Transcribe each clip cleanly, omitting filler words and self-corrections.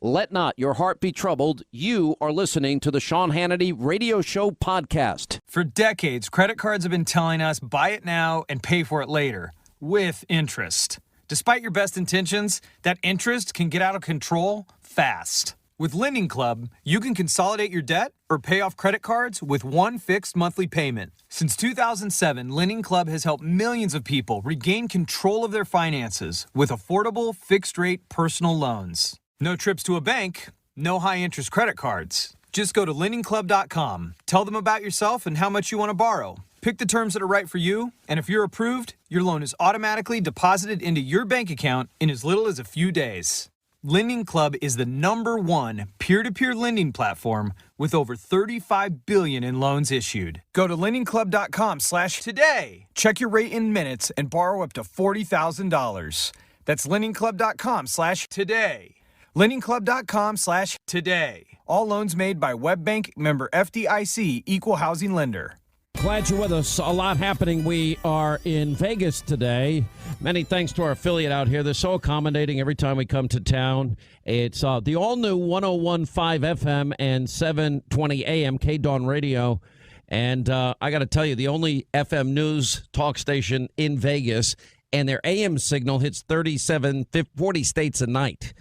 Let not your heart be troubled. You are listening to the Sean Hannity Radio Show podcast. For decades, credit cards have been telling us buy it now and pay for it later, with interest. Despite your best intentions, that interest can get out of control fast. With Lending Club, you can consolidate your debt or pay off credit cards with one fixed monthly payment. Since 2007, Lending Club has helped millions of people regain control of their finances with affordable, fixed-rate personal loans. No trips to a bank, no high-interest credit cards. Just go to lendingclub.com. Tell them about yourself and how much you want to borrow. Pick the terms that are right for you, and if you're approved, your loan is automatically deposited into your bank account in as little as a few days. Lending Club is the #1 peer-to-peer lending platform with over $35 billion in loans issued. Go to lendingclub.com/today. Check your rate in minutes and borrow up to $40,000. That's lendingclub.com/today. lendingclub.com/today. All loans made by WebBank, member FDIC, equal housing lender. Glad you're with us. A lot happening. We are in Vegas today. Many thanks to our affiliate out here. They're so accommodating every time we come to town. It's the all-new 101.5 FM and 720 AM K-Dawn Radio. And I got to tell you, the only FM news talk station in Vegas, and their AM signal hits 40 states a night.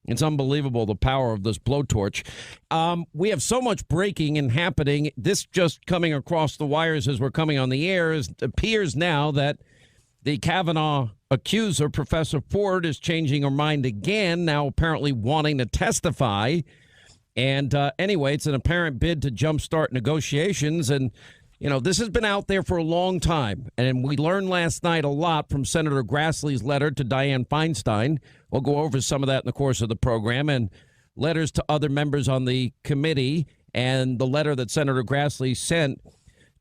It's unbelievable, the power of this blowtorch. We have so much breaking and happening. This just coming across the wires as we're coming on the air. It appears now that the Kavanaugh accuser, Professor Ford, is changing her mind again, now apparently wanting to testify. And anyway, it's an apparent bid to jumpstart negotiations. And, you know, this has been out there for a long time. And we learned last night a lot from Senator Grassley's letter to Dianne Feinstein. We'll go over some of that in the course of the program, and letters to other members on the committee, and the letter that Senator Grassley sent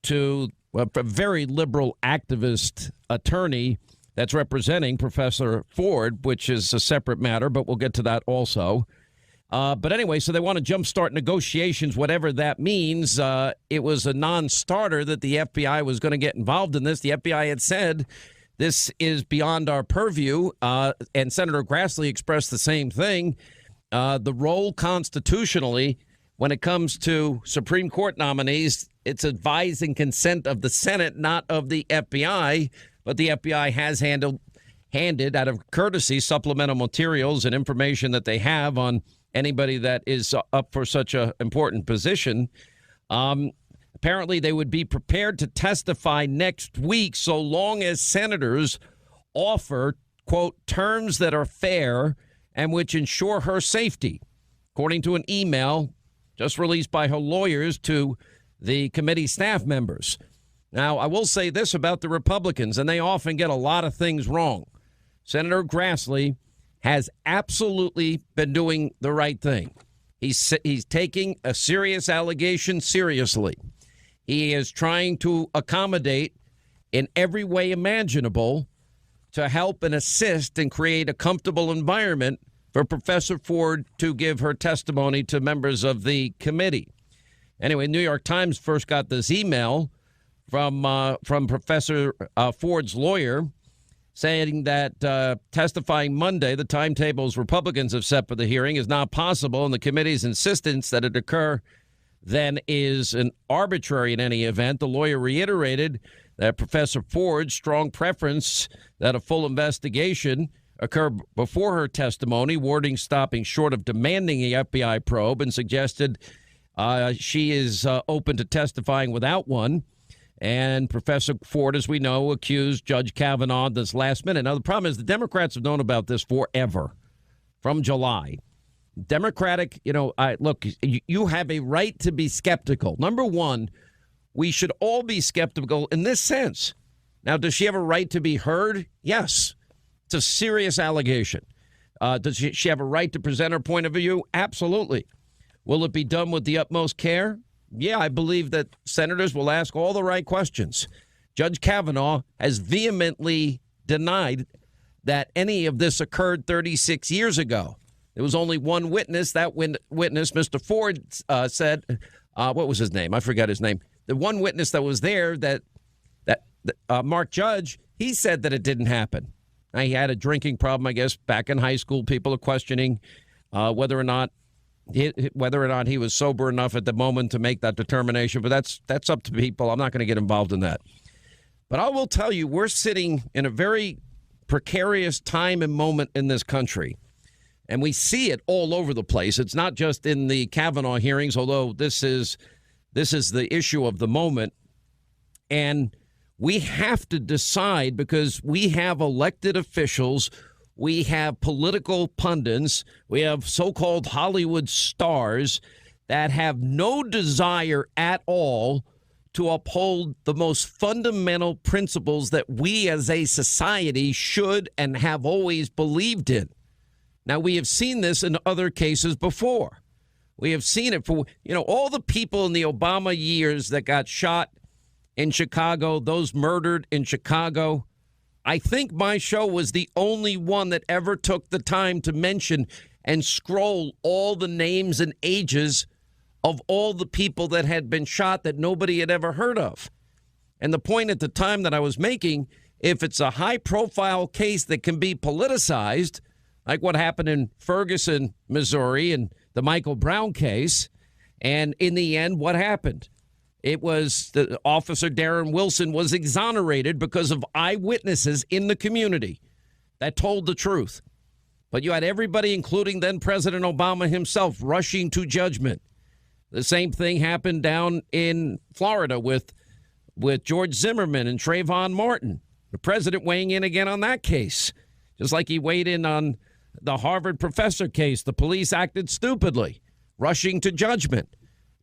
to a very liberal activist attorney that's representing Professor Ford, which is a separate matter, but we'll get to that also. But anyway, so they want to jumpstart negotiations, whatever that means. It was a non-starter that the FBI was going to get involved in this. The FBI had said this is beyond our purview, and Senator Grassley expressed the same thing. The role constitutionally when it comes to Supreme Court nominees, it's advised and consent of the Senate, not of the FBI. But the FBI has handed out of courtesy supplemental materials and information that they have on anybody that is up for such an important position. Apparently, they would be prepared to testify next week so long as senators offer, quote, terms that are fair and which ensure her safety, according to an email just released by her lawyers to the committee staff members. Now, I will say this about the Republicans, and they often get a lot of things wrong. Senator Grassley has absolutely been doing the right thing. He's taking a serious allegation seriously. He is trying to accommodate in every way imaginable to help and assist and create a comfortable environment for Professor Ford to give her testimony to members of the committee. Anyway, New York Times first got this email from Professor Ford's lawyer saying that testifying Monday, the timetables Republicans have set for the hearing is not possible, and the committee's insistence that it occur then is an arbitrary in any event. The lawyer reiterated that Professor Ford's strong preference that a full investigation occur before her testimony, wording stopping short of demanding the FBI probe, and suggested she is open to testifying without one. And Professor Ford, as we know, accused Judge Kavanaugh this last minute. Now, the problem is the Democrats have known about this forever, from July. Democratic, look, you have a right to be skeptical. Number one, we should all be skeptical in this sense. Now, does she have a right to be heard? Yes. It's a serious allegation. Does she have a right to present her point of view? Absolutely. Will it be done with the utmost care? Yeah, I believe that senators will ask all the right questions. Judge Kavanaugh has vehemently denied that any of this occurred 36 years ago. There was only one witness. That witness, Mr. Ford, said, what was his name? I forgot his name. The one witness that was there, that Mark Judge, he said that it didn't happen. He had a drinking problem, I guess, back in high school. People are questioning whether or not he was sober enough at the moment to make that determination. But that's up to people. I'm not going to get involved in that. But I will tell you, we're sitting in a very precarious time and moment in this country. And we see it all over the place. It's not just in the Kavanaugh hearings, although this is the issue of the moment. And we have to decide, because we have elected officials, we have political pundits, we have so-called Hollywood stars that have no desire at all to uphold the most fundamental principles that we as a society should and have always believed in. Now, we have seen this in other cases before. We have seen it for, all the people in the Obama years that got shot in Chicago, those murdered in Chicago. I think my show was the only one that ever took the time to mention and scroll all the names and ages of all the people that had been shot that nobody had ever heard of. And the point at the time that I was making, if it's a high-profile case that can be politicized, like what happened in Ferguson, Missouri, and the Michael Brown case. And in the end, what happened? It was the officer Darren Wilson was exonerated because of eyewitnesses in the community that told the truth. But you had everybody, including then President Obama himself, rushing to judgment. The same thing happened down in Florida with George Zimmerman and Trayvon Martin. The president weighing in again on that case, just like he weighed in on the Harvard professor case. The police acted stupidly, rushing to judgment.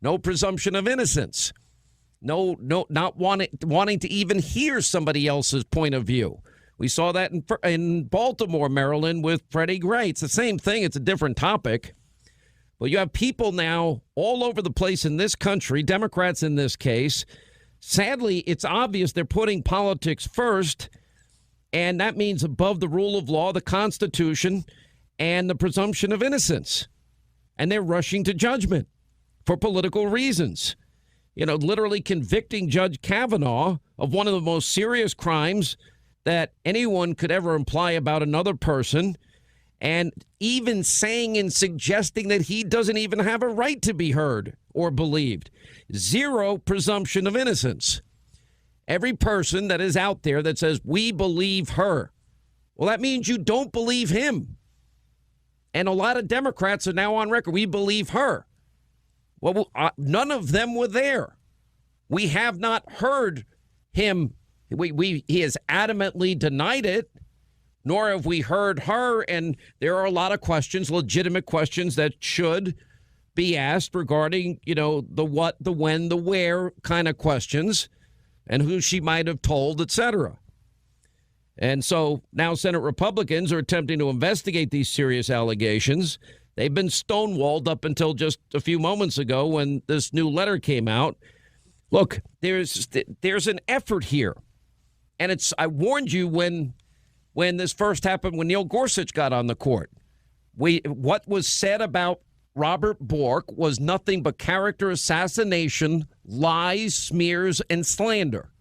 No presumption of innocence. No, not wanting to even hear somebody else's point of view. We saw that in Baltimore, Maryland, with Freddie Gray. It's the same thing. It's a different topic. But you have people now all over the place in this country, Democrats in this case. Sadly, it's obvious they're putting politics first, and that means above the rule of law, the Constitution, and the presumption of innocence. And they're rushing to judgment for political reasons. Literally convicting Judge Kavanaugh of one of the most serious crimes that anyone could ever imply about another person, and even saying and suggesting that he doesn't even have a right to be heard or believed. Zero presumption of innocence. Every person that is out there that says, we believe her, well, that means you don't believe him. And a lot of Democrats are now on record. We believe her. Well, none of them were there. We have not heard him. He has adamantly denied it, nor have we heard her. And there are a lot of questions, legitimate questions that should be asked regarding, the what, the when, the where kind of questions, and who she might have told, etc. And so now Senate Republicans are attempting to investigate these serious allegations. They've been stonewalled up until just a few moments ago when this new letter came out. Look, there's an effort here. And I warned you when this first happened, when Neil Gorsuch got on the court. What was said about Robert Bork was nothing but character assassination, lies, smears, and slander,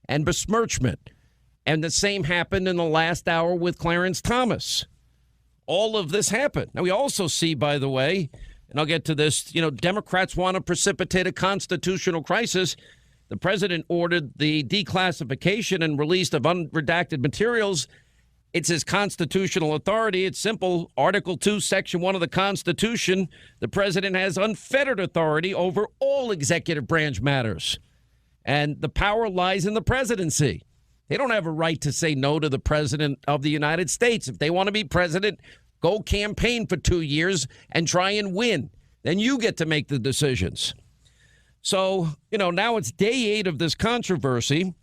and besmirchment. And the same happened in the last hour with Clarence Thomas. All of this happened. Now, we also see, by the way, and I'll get to this, Democrats want to precipitate a constitutional crisis. The president ordered the declassification and release of unredacted materials. It's his constitutional authority. It's simple. Article 2, Section 1 of the Constitution. The president has unfettered authority over all executive branch matters. And the power lies in the presidency. They don't have a right to say no to the president of the United States. If they want to be president, go campaign for 2 years and try and win. Then you get to make the decisions. So, now it's day 8 of this controversy,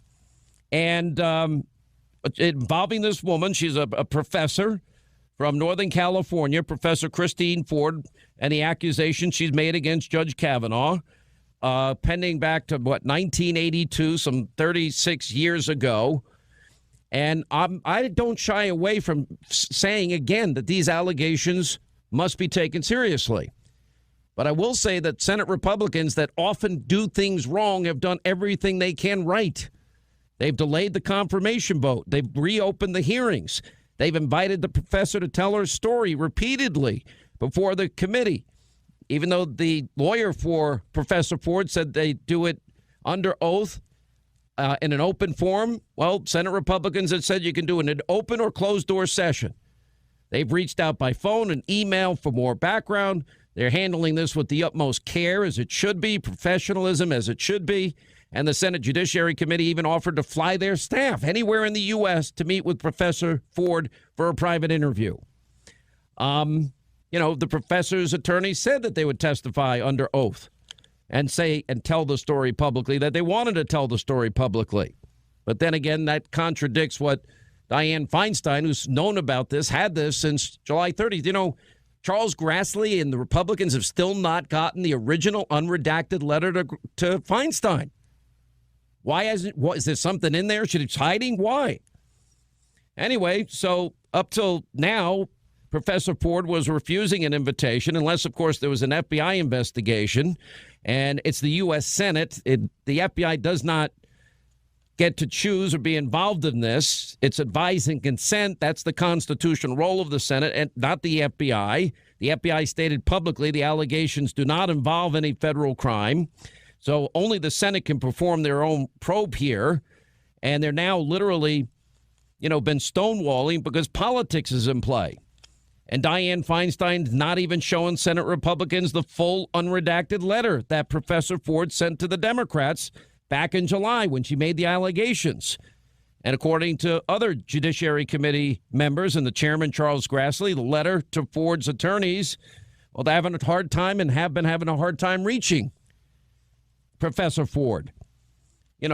and involving this woman. She's a professor from Northern California, Professor Christine Ford, and the accusation she's made against Judge Kavanaugh, pending back to, 1982, some 36 years ago. And I don't shy away from saying again that these allegations must be taken seriously. But I will say that Senate Republicans that often do things wrong have done everything they can right. They've delayed the confirmation vote. They've reopened the hearings. They've invited the professor to tell her story repeatedly, before the committee, even though the lawyer for Professor Ford said they do it under oath in an open forum. Well, Senate Republicans have said you can do it in an open or closed door session. They've reached out by phone and email for more background. They're handling this with the utmost care, as it should be, professionalism as it should be. And the Senate Judiciary Committee even offered to fly their staff anywhere in the U.S. to meet with Professor Ford for a private interview. The professor's attorney said that they would testify under oath and say and tell the story publicly, that they wanted to tell the story publicly. But then again, that contradicts what Dianne Feinstein, who's known about this, had this since July 30th. Charles Grassley and the Republicans have still not gotten the original unredacted letter to Feinstein. Why hasn't? What, is there something in there? Should it's hiding? Why? Anyway, so up till now, Professor Ford was refusing an invitation unless, of course, there was an FBI investigation. And it's the U.S. Senate. The FBI does not get to choose or be involved in this. It's advise and consent. That's the constitutional role of the Senate and not the FBI. The FBI stated publicly the allegations do not involve any federal crime. So only the Senate can perform their own probe here. And they're now literally, been stonewalling because politics is in play. And Dianne Feinstein's not even showing Senate Republicans the full unredacted letter that Professor Ford sent to the Democrats back in July when she made the allegations. And according to other Judiciary Committee members and the chairman, Charles Grassley, the letter to Ford's attorneys, well, they're having a hard time and have been having a hard time reaching Professor Ford.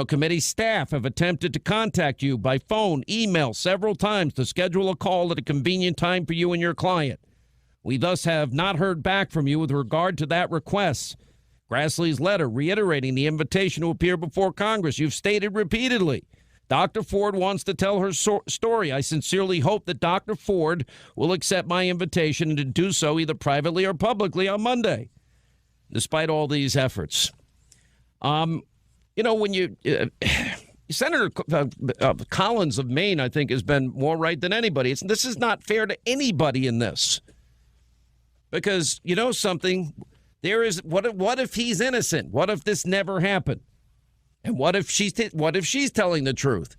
Committee staff have attempted to contact you by phone, email several times to schedule a call at a convenient time for you and your client. We thus have not heard back from you with regard to that request. Grassley's letter reiterating the invitation to appear before Congress. You've stated repeatedly, Dr. Ford wants to tell her story. I sincerely hope that Dr. Ford will accept my invitation and to do so either privately or publicly on Monday. Despite all these efforts. When Senator Collins of Maine, I think, has been more right than anybody. This is not fair to anybody in this. Because, something, there is, what if he's innocent? What if this never happened? And what if she's telling the truth?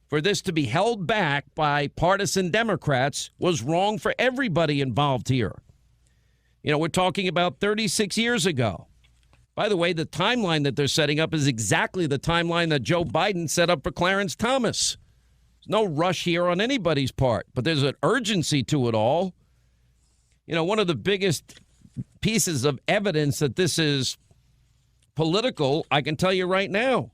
For this to be held back by partisan Democrats was wrong for everybody involved here. We're talking about 36 years ago. By the way, the timeline that they're setting up is exactly the timeline that Joe Biden set up for Clarence Thomas. There's no rush here on anybody's part, but there's an urgency to it all. One of the biggest pieces of evidence that this is political, I can tell you right now,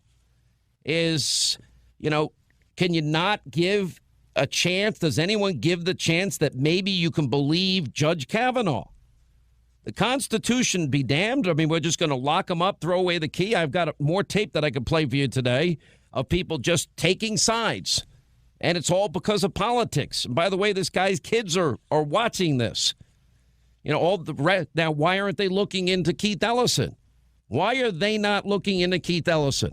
is, can you not give a chance? Does anyone give the chance that maybe you can believe Judge Kavanaugh? The Constitution be damned. I mean, we're just going to lock them up, throw away the key. I've got more tape that I could play for you today of people just taking sides. And it's all because of politics. And by the way, this guy's kids are watching this. Now, why aren't they looking into Keith Ellison? Why are they not looking into Keith Ellison?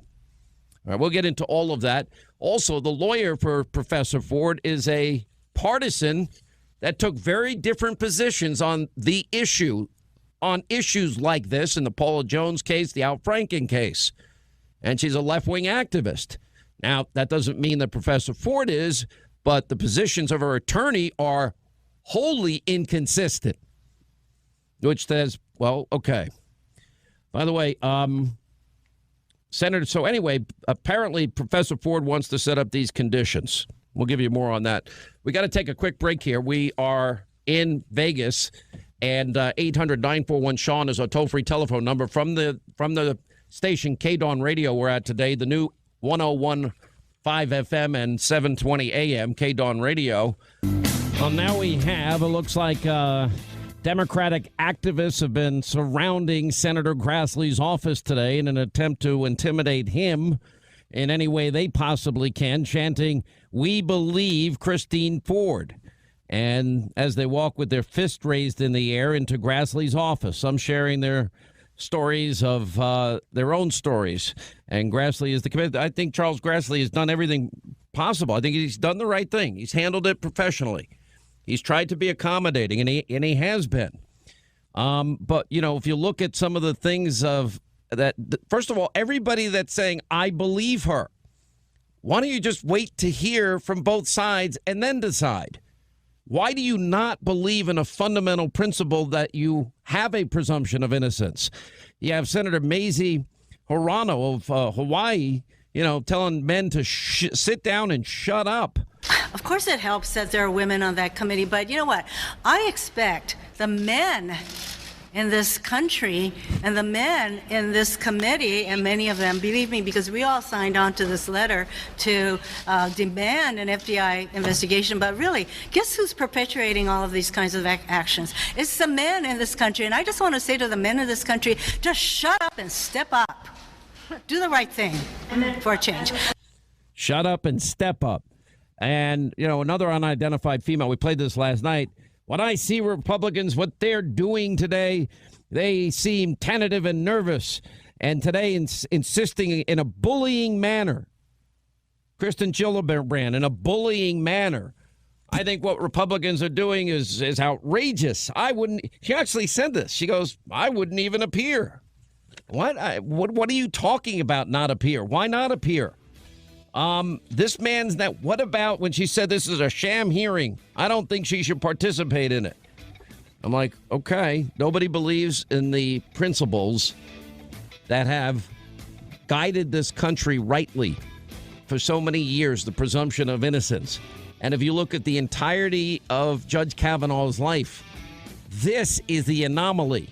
All right, we'll get into all of that. Also, the lawyer for Professor Ford is a partisan that took very different positions on the issue, on issues like this in the Paula Jones case, the Al Franken case. And she's a left-wing activist. Now, that doesn't mean that Professor Ford is, but the positions of her attorney are wholly inconsistent, which says, well, okay. By the way, Senator, so anyway, apparently Professor Ford wants to set up these conditions. We'll give you more on that. We got to take a quick break here. We are in Vegas, and 800-941-SEAN is our toll-free telephone number from the station KDAWN Radio we're at today, the new 101.5 FM and 720 AM KDAWN Radio. Well, now we have, it looks like Democratic activists have been surrounding Senator Grassley's office today in an attempt to intimidate him in any way they possibly can, chanting, "We believe Christine Ford." And as they walk with their fist raised in the air into Grassley's office, some sharing their stories of their own stories. And Grassley is the committee. I think Charles Grassley has done everything possible. I think he's done the right thing. He's handled it professionally. He's tried to be accommodating, and he has been. But, if you look at some of the things of that, first of all, everybody that's saying, I believe her, why don't you just wait to hear from both sides and then decide? Why do you not believe in a fundamental principle that you have a presumption of innocence? You have Senator Mazie Hirono of Hawaii, telling men to sit down and shut up. Of course it helps that there are women on that committee, but you know what? I expect the men in this country and the men in this committee, and many of them, believe me, because we all signed on to this letter to demand an FBI investigation, but really, guess who's perpetuating all of these kinds of actions? It's the men in this country, and I just want to say to the men in this country, just shut up and step up. Do the right thing for a change. Shut up and step up. And, another unidentified female, we played this last night. When I see Republicans, what they're doing today, they seem tentative and nervous. And today, insisting in a bullying manner. Kristen Gillibrand, in a bullying manner. I think what Republicans are doing is outrageous. She actually said this. She goes, I wouldn't even appear. What are you talking about, not appear? Why not appear? This man's that. What about when she said this is a sham hearing? I don't think she should participate in it. I'm like, okay, nobody believes in the principles that have guided this country rightly for so many years, the presumption of innocence. And if you look at the entirety of Judge Kavanaugh's life, this is the anomaly.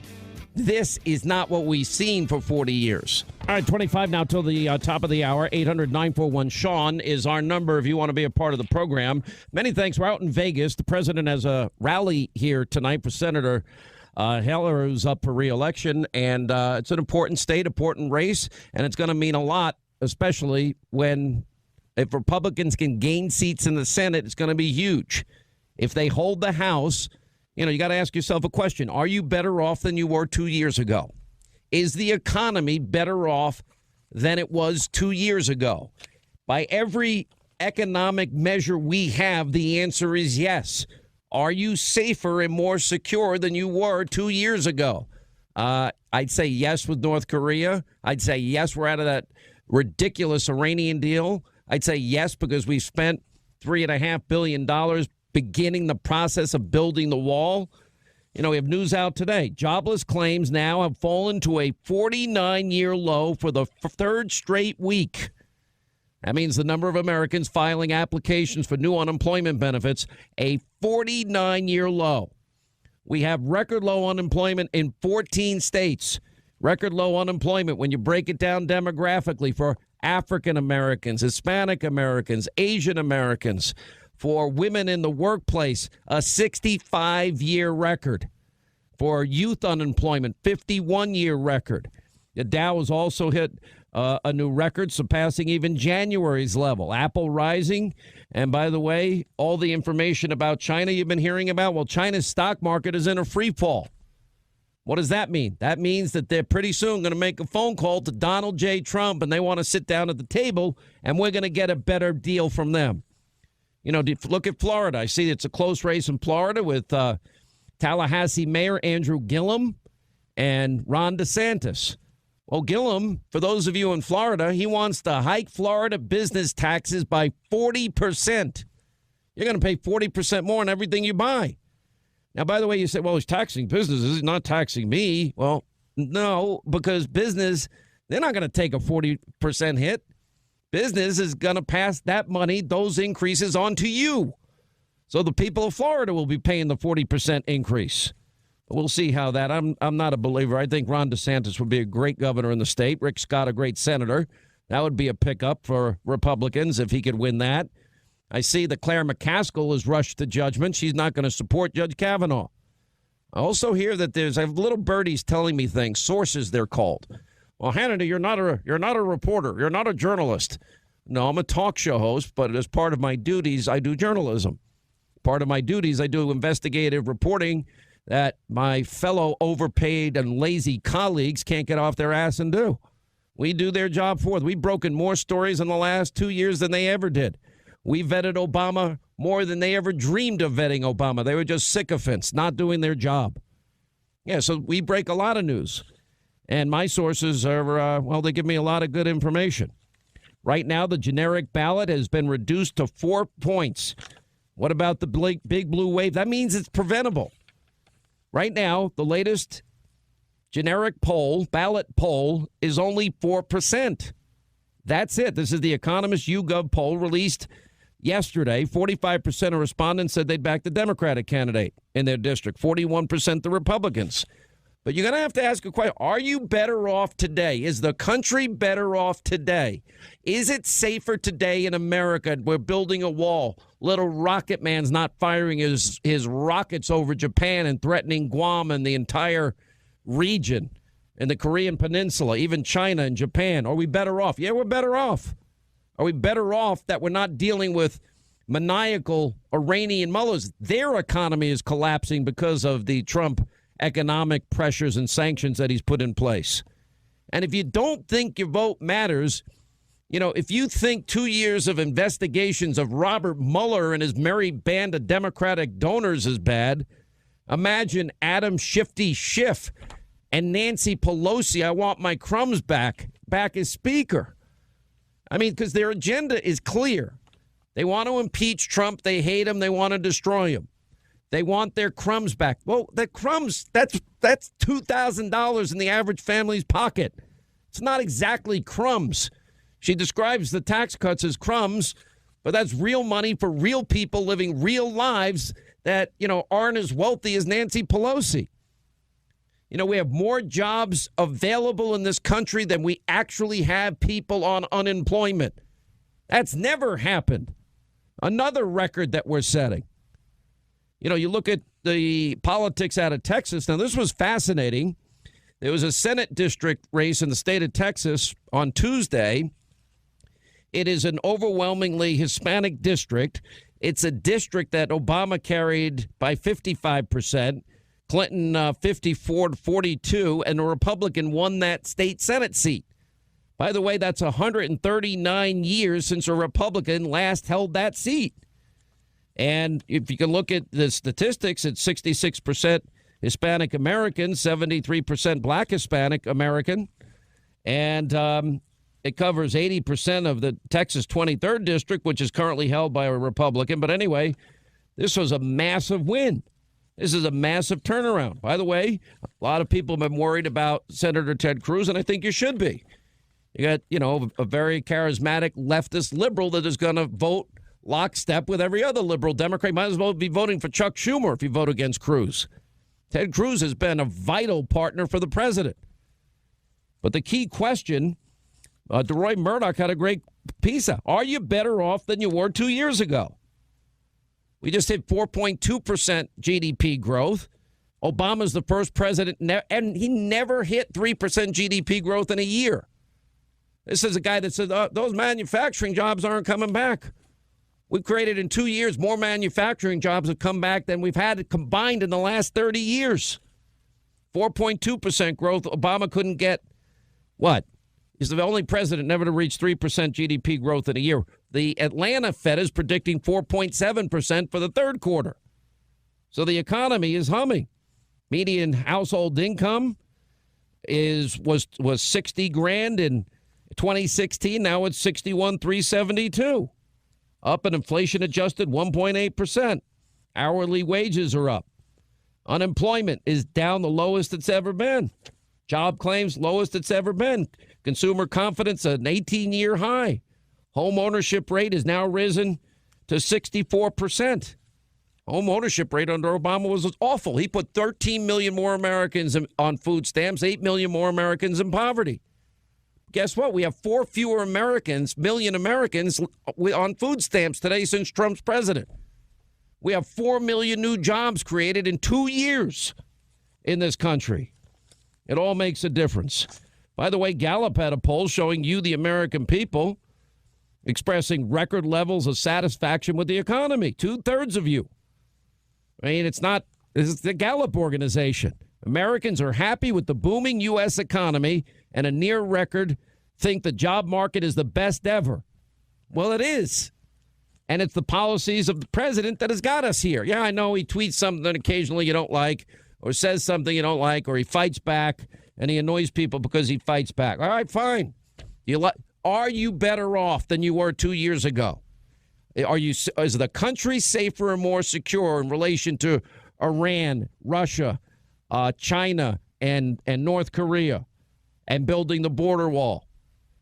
This is not what we've seen for 40 years. All right, 25 now till the top of the hour. 800-941-SEAN is our number if you want to be a part of the program. Many thanks. We're out in Vegas. The president has a rally here tonight for Senator Heller, who's up for re-election. And it's an important state, important race, and it's going to mean a lot, especially if Republicans can gain seats in the Senate, it's going to be huge. If they hold the House, you got to ask yourself a question. Are you better off than you were 2 years ago? Is the economy better off than it was 2 years ago? By every economic measure we have, the answer is yes. Are you safer and more secure than you were 2 years ago? I'd say yes with North Korea. I'd say yes, we're out of that ridiculous Iranian deal. I'd say yes because we've spent $3.5 billion beginning the process of building the wall. We have news out today. Jobless claims now have fallen to a 49-year low for the third straight week. That means the number of Americans filing applications for new unemployment benefits, a 49-year low. We have record low unemployment in 14 states. Record low unemployment when you break it down demographically for African Americans, Hispanic Americans, Asian Americans. For women in the workplace, a 65-year record. For youth unemployment, 51-year record. The Dow has also hit a new record, surpassing even January's level. Apple rising. And by the way, all the information about China you've been hearing about, well, China's stock market is in a free fall. What does that mean? That means that they're pretty soon going to make a phone call to Donald J. Trump, and they want to sit down at the table, and we're going to get a better deal from them. Look at Florida. I see it's a close race in Florida with Tallahassee Mayor Andrew Gillum and Ron DeSantis. Well, Gillum, for those of you in Florida, he wants to hike Florida business taxes by 40%. You're going to pay 40% more on everything you buy. Now, by the way, you say, well, he's taxing businesses. He's not taxing me. Well, no, because business, they're not going to take a 40% hit. Business is going to pass that money, those increases on to you. So the people of Florida will be paying the 40% increase. We'll see how that. I'm not a believer. I think Ron DeSantis would be a great governor in the state. Rick Scott, a great senator. That would be a pickup for Republicans if he could win that. I see that Claire McCaskill has rushed to judgment. She's not going to support Judge Kavanaugh. I also hear that I have little birdies telling me things, sources they're called. Well, Hannity, you're not a reporter. You're not a journalist. No, I'm a talk show host, but as part of my duties, I do journalism. Part of my duties, I do investigative reporting that my fellow overpaid and lazy colleagues can't get off their ass and do. We do their job for them. We've broken more stories in the last 2 years than they ever did. We vetted Obama more than they ever dreamed of vetting Obama. They were just sycophants, not doing their job. Yeah, so we break a lot of news. And my sources are, they give me a lot of good information. Right now, the generic ballot has been reduced to 4 points. What about the big blue wave? That means it's preventable. Right now, the latest generic ballot poll, is only 4%. That's it. This is the Economist YouGov poll released yesterday. 45% of respondents said they'd back the Democratic candidate in their district, 41% the Republicans. But you're going to have to ask a question. Are you better off today? Is the country better off today? Is it safer today in America? We're building a wall. Little Rocket Man's not firing his rockets over Japan and threatening Guam and the entire region and the Korean Peninsula, even China and Japan. Are we better off? Yeah, we're better off. Are we better off that we're not dealing with maniacal Iranian mullahs? Their economy is collapsing because of the Trump economic pressures and sanctions that he's put in place. And if you don't think your vote matters, if you think 2 years of investigations of Robert Mueller and his merry band of Democratic donors is bad, imagine Adam Shifty Schiff and Nancy Pelosi, I want my crumbs back as Speaker. I mean, because their agenda is clear. They want to impeach Trump. They hate him. They want to destroy him. They want their crumbs back. Well, the crumbs, that's $2,000 in the average family's pocket. It's not exactly crumbs. She describes the tax cuts as crumbs, but that's real money for real people living real lives that, aren't as wealthy as Nancy Pelosi. We have more jobs available in this country than we actually have people on unemployment. That's never happened. Another record that we're setting. You look at the politics out of Texas. Now, this was fascinating. There was a Senate district race in the state of Texas on Tuesday. It is an overwhelmingly Hispanic district. It's a district that Obama carried by 55%, Clinton 54-42, and a Republican won that state Senate seat. By the way, that's 139 years since a Republican last held that seat. And if you can look at the statistics, it's 66% Hispanic American, 73% Black Hispanic American, and it covers 80% of the Texas 23rd district, which is currently held by a Republican. But anyway, this was a massive win. This is a massive turnaround. By the way, a lot of people have been worried about Senator Ted Cruz, and I think you should be. You got, a very charismatic leftist liberal that is going to vote lockstep with every other liberal Democrat. Might as well be voting for Chuck Schumer if you vote against Cruz. Ted Cruz has been a vital partner for the president. But the key question, DeRoy Murdoch had a great piece of, are you better off than you were 2 years ago? We just hit 4.2% GDP growth. Obama's the first president, and he never hit 3% GDP growth in a year. This is a guy that said, those manufacturing jobs aren't coming back. We've created in 2 years more manufacturing jobs have come back than we've had combined in the last 30 years. 4.2% growth. Obama couldn't get what? He's the only president never to reach 3% GDP growth in a year. The Atlanta Fed is predicting 4.7% for the third quarter. So the economy is humming. Median household income was 60 grand in 2016. Now it's 61,372. Up an inflation adjusted 1.8%. Hourly wages are up. Unemployment is down the lowest it's ever been. Job claims lowest it's ever been. Consumer confidence an 18-year high. Home ownership rate has now risen to 64%. Home ownership rate under Obama was awful. He put 13 million more Americans on food stamps, 8 million more Americans in poverty. Guess what? We have 4 fewer million Americans on food stamps today since Trump's president. We have 4 million new jobs created in 2 years in this country. It all makes a difference. By the way, Gallup had a poll showing you, the American people, expressing record levels of satisfaction with the economy. 2/3 of you. I mean, it's the Gallup organization. Americans are happy with the booming U.S. economy, and a near record think the job market is the best ever. Well, it is. And it's the policies of the president that has got us here. Yeah, I know he tweets something that occasionally you don't like, or says something you don't like, or he fights back and he annoys people because he fights back. All right, fine. Are you better off than you were 2 years ago? Is the country safer and more secure in relation to Iran, Russia, China, and North Korea, and building the border wall?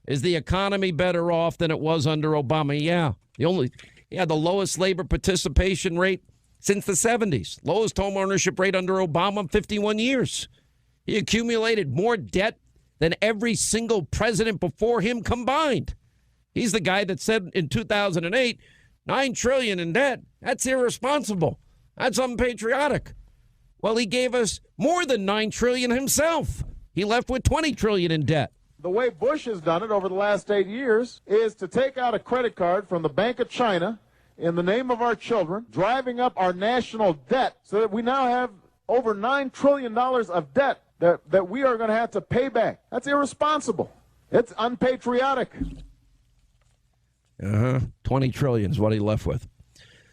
Is the economy better off than it was under Obama? Yeah. The lowest labor participation rate since the 70s. Lowest home ownership rate under Obama in 51 years. He accumulated more debt than every single president before him combined. He's the guy that said in 2008, $9 trillion in debt. That's irresponsible. That's unpatriotic. Well, he gave us more than $9 trillion himself. He left with $20 trillion in debt. The way Bush has done it over the last 8 years is to take out a credit card from the Bank of China in the name of our children, driving up our national debt so that we now have over $9 trillion of debt that we are going to have to pay back. That's irresponsible. It's unpatriotic. 20 trillion is what he left with.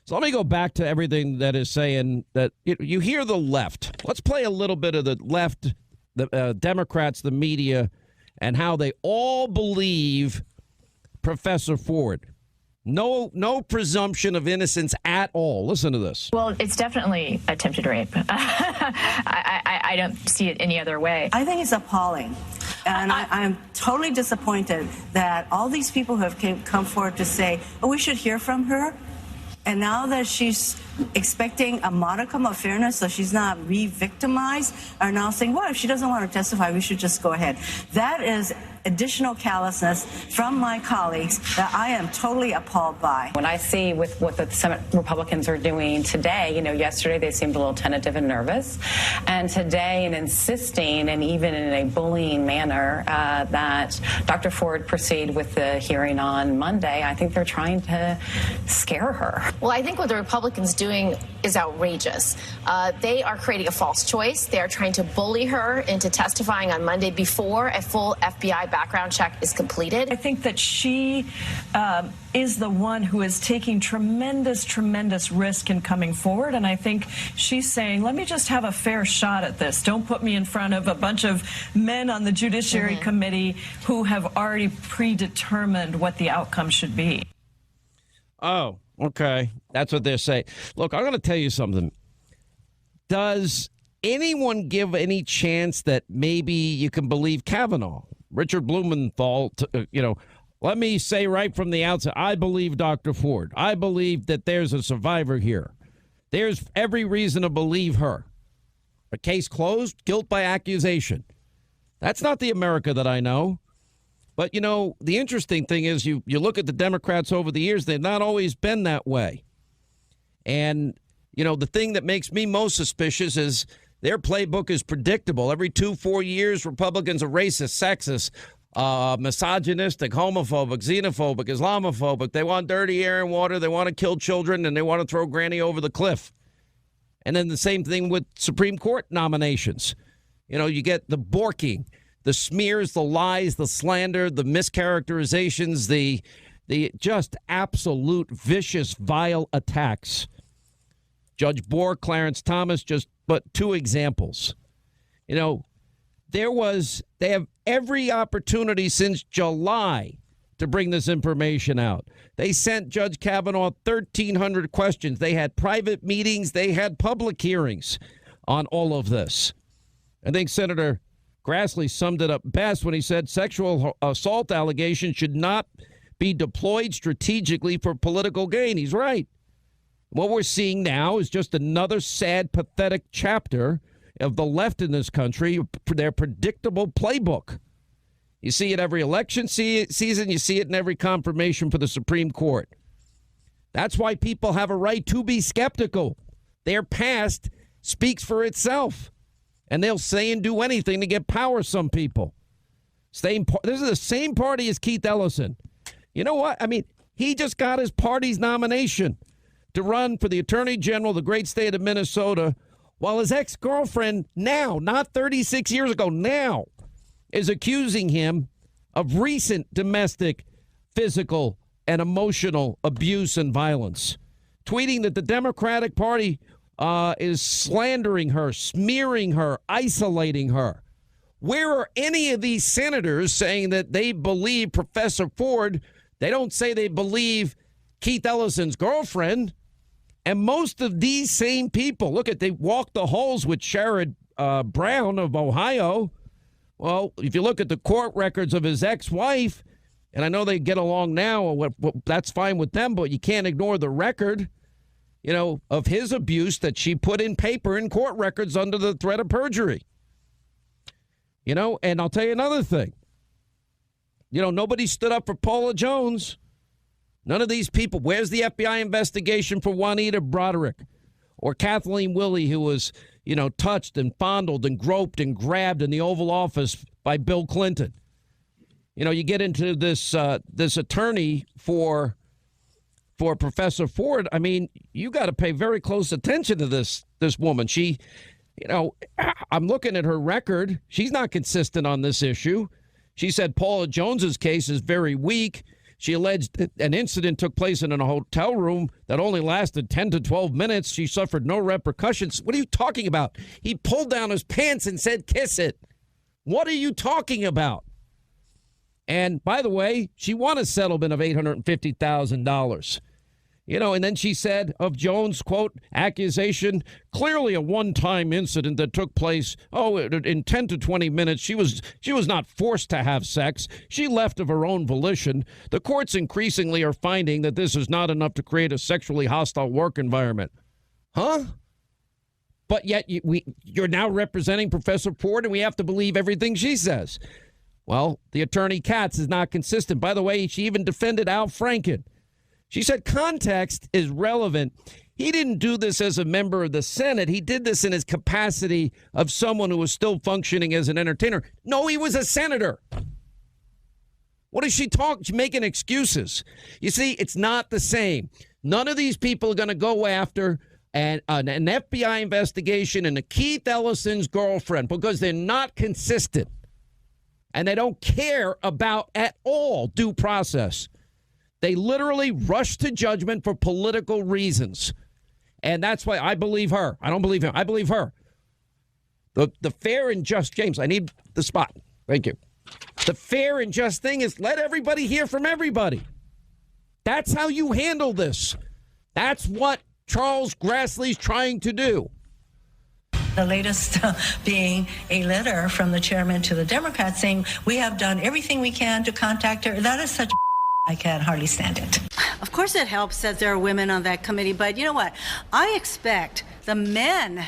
So let me go back to everything that is saying that you hear the left. Let's play a little bit of the left, the Democrats, the media, and how they all believe Professor Ford. No presumption of innocence at all. Listen to this. Well, it's definitely attempted rape. I don't see it any other way. I think it's appalling. And I'm totally disappointed that all these people who have come forward to say, oh, we should hear from her. And now that she's expecting a modicum of fairness so she's not re-victimized, are now saying, well, if she doesn't want to testify, we should just go ahead. That is additional callousness from my colleagues that I am totally appalled by. When I see with what the Senate Republicans are doing today, yesterday they seemed a little tentative and nervous, and today in insisting and even in a bullying manner that Dr. Ford proceed with the hearing on Monday, I think they're trying to scare her. Well, I think what the Republicans doing is outrageous. They are creating a false choice. They are trying to bully her into testifying on Monday before a full FBI background check is completed. I think that she is the one who is taking tremendous risk in coming forward. And I think she's saying, let me just have a fair shot at this. Don't put me in front of a bunch of men on the Judiciary Committee who have already predetermined what the outcome should be. Oh, okay. That's what they're saying. Look, I'm going to tell you something. Does anyone give any chance that maybe you can believe Kavanaugh? Richard Blumenthal, let me say right from the outset, I believe Dr. Ford. I believe that there's a survivor here. There's every reason to believe her. A case closed, guilt by accusation. That's not the America that I know. But, the interesting thing is you look at the Democrats over the years, they've not always been that way. And, the thing that makes me most suspicious is their playbook is predictable. Every 2-4 years, Republicans are racist, sexist, misogynistic, homophobic, xenophobic, Islamophobic. They want dirty air and water. They want to kill children, and they want to throw Granny over the cliff. And then the same thing with Supreme Court nominations. You get the borking, the smears, the lies, the slander, the mischaracterizations, the just absolute vicious, vile attacks. Judge Bork, Clarence Thomas, just but two examples. They have every opportunity since July to bring this information out. They sent Judge Kavanaugh 1,300 questions. They had private meetings. They had public hearings on all of this. I think Senator Grassley summed it up best when he said sexual assault allegations should not be deployed strategically for political gain. He's right. What we're seeing now is just another sad, pathetic chapter of the left in this country, their predictable playbook. You see it every election season. You see it in every confirmation for the Supreme Court. That's why people have a right to be skeptical. Their past speaks for itself. And they'll say and do anything to get power, some people. This is the same party as Keith Ellison. You know what? He just got his party's nomination to run for the Attorney General of the great state of Minnesota, while his ex-girlfriend now, not 36 years ago, now is accusing him of recent domestic, physical, and emotional abuse and violence, tweeting that the Democratic Party is slandering her, smearing her, isolating her. Where are any of these senators saying that they believe Professor Ford? They don't say they believe Keith Ellison's girlfriend. And most of these same people, look at, they walked the halls with Sherrod Brown of Ohio. Well, if you look at the court records of his ex-wife, and I know they get along now, that's fine with them, but you can't ignore the record, of his abuse that she put in paper in court records under the threat of perjury. And I'll tell you another thing. Nobody stood up for Paula Jones. None of these people. Where's the FBI investigation for Juanita Broderick or Kathleen Willey, who was, touched and fondled and groped and grabbed in the Oval Office by Bill Clinton? You get into this attorney for Professor Ford. I mean, you got to pay very close attention to this woman. She, I'm looking at her record. She's not consistent on this issue. She said Paula Jones's case is very weak. She alleged an incident took place in a hotel room that only lasted 10 to 12 minutes. She suffered no repercussions. What are you talking about? He pulled down his pants and said, kiss it. What are you talking about? And by the way, she won a settlement of $850,000. And then she said of Jones, quote, accusation, clearly a one-time incident that took place, in 10 to 20 minutes. She was not forced to have sex. She left of her own volition. The courts increasingly are finding that this is not enough to create a sexually hostile work environment. Huh? But yet you're now representing Professor Ford, and we have to believe everything she says. Well, the attorney Katz is not consistent. By the way, she even defended Al Franken. She said context is relevant. He didn't do this as a member of the Senate. He did this in his capacity of someone who was still functioning as an entertainer. No, he was a senator. What does she talk? She's making excuses. You see, it's not the same. None of these people are going to go after an FBI investigation into Keith Ellison's girlfriend because they're not consistent. And they don't care about at all due process. They literally rush to judgment for political reasons. And that's why I believe her. I don't believe him. I believe her. The fair and just, James, I need the spot. Thank you. The fair and just thing is let everybody hear from everybody. That's how you handle this. That's what Charles Grassley's trying to do. The latest being a letter from the chairman to the Democrats saying, we have done everything we can to contact her. That is such I can hardly stand it. Of course it helps that there are women on that committee, but you know what? I expect the men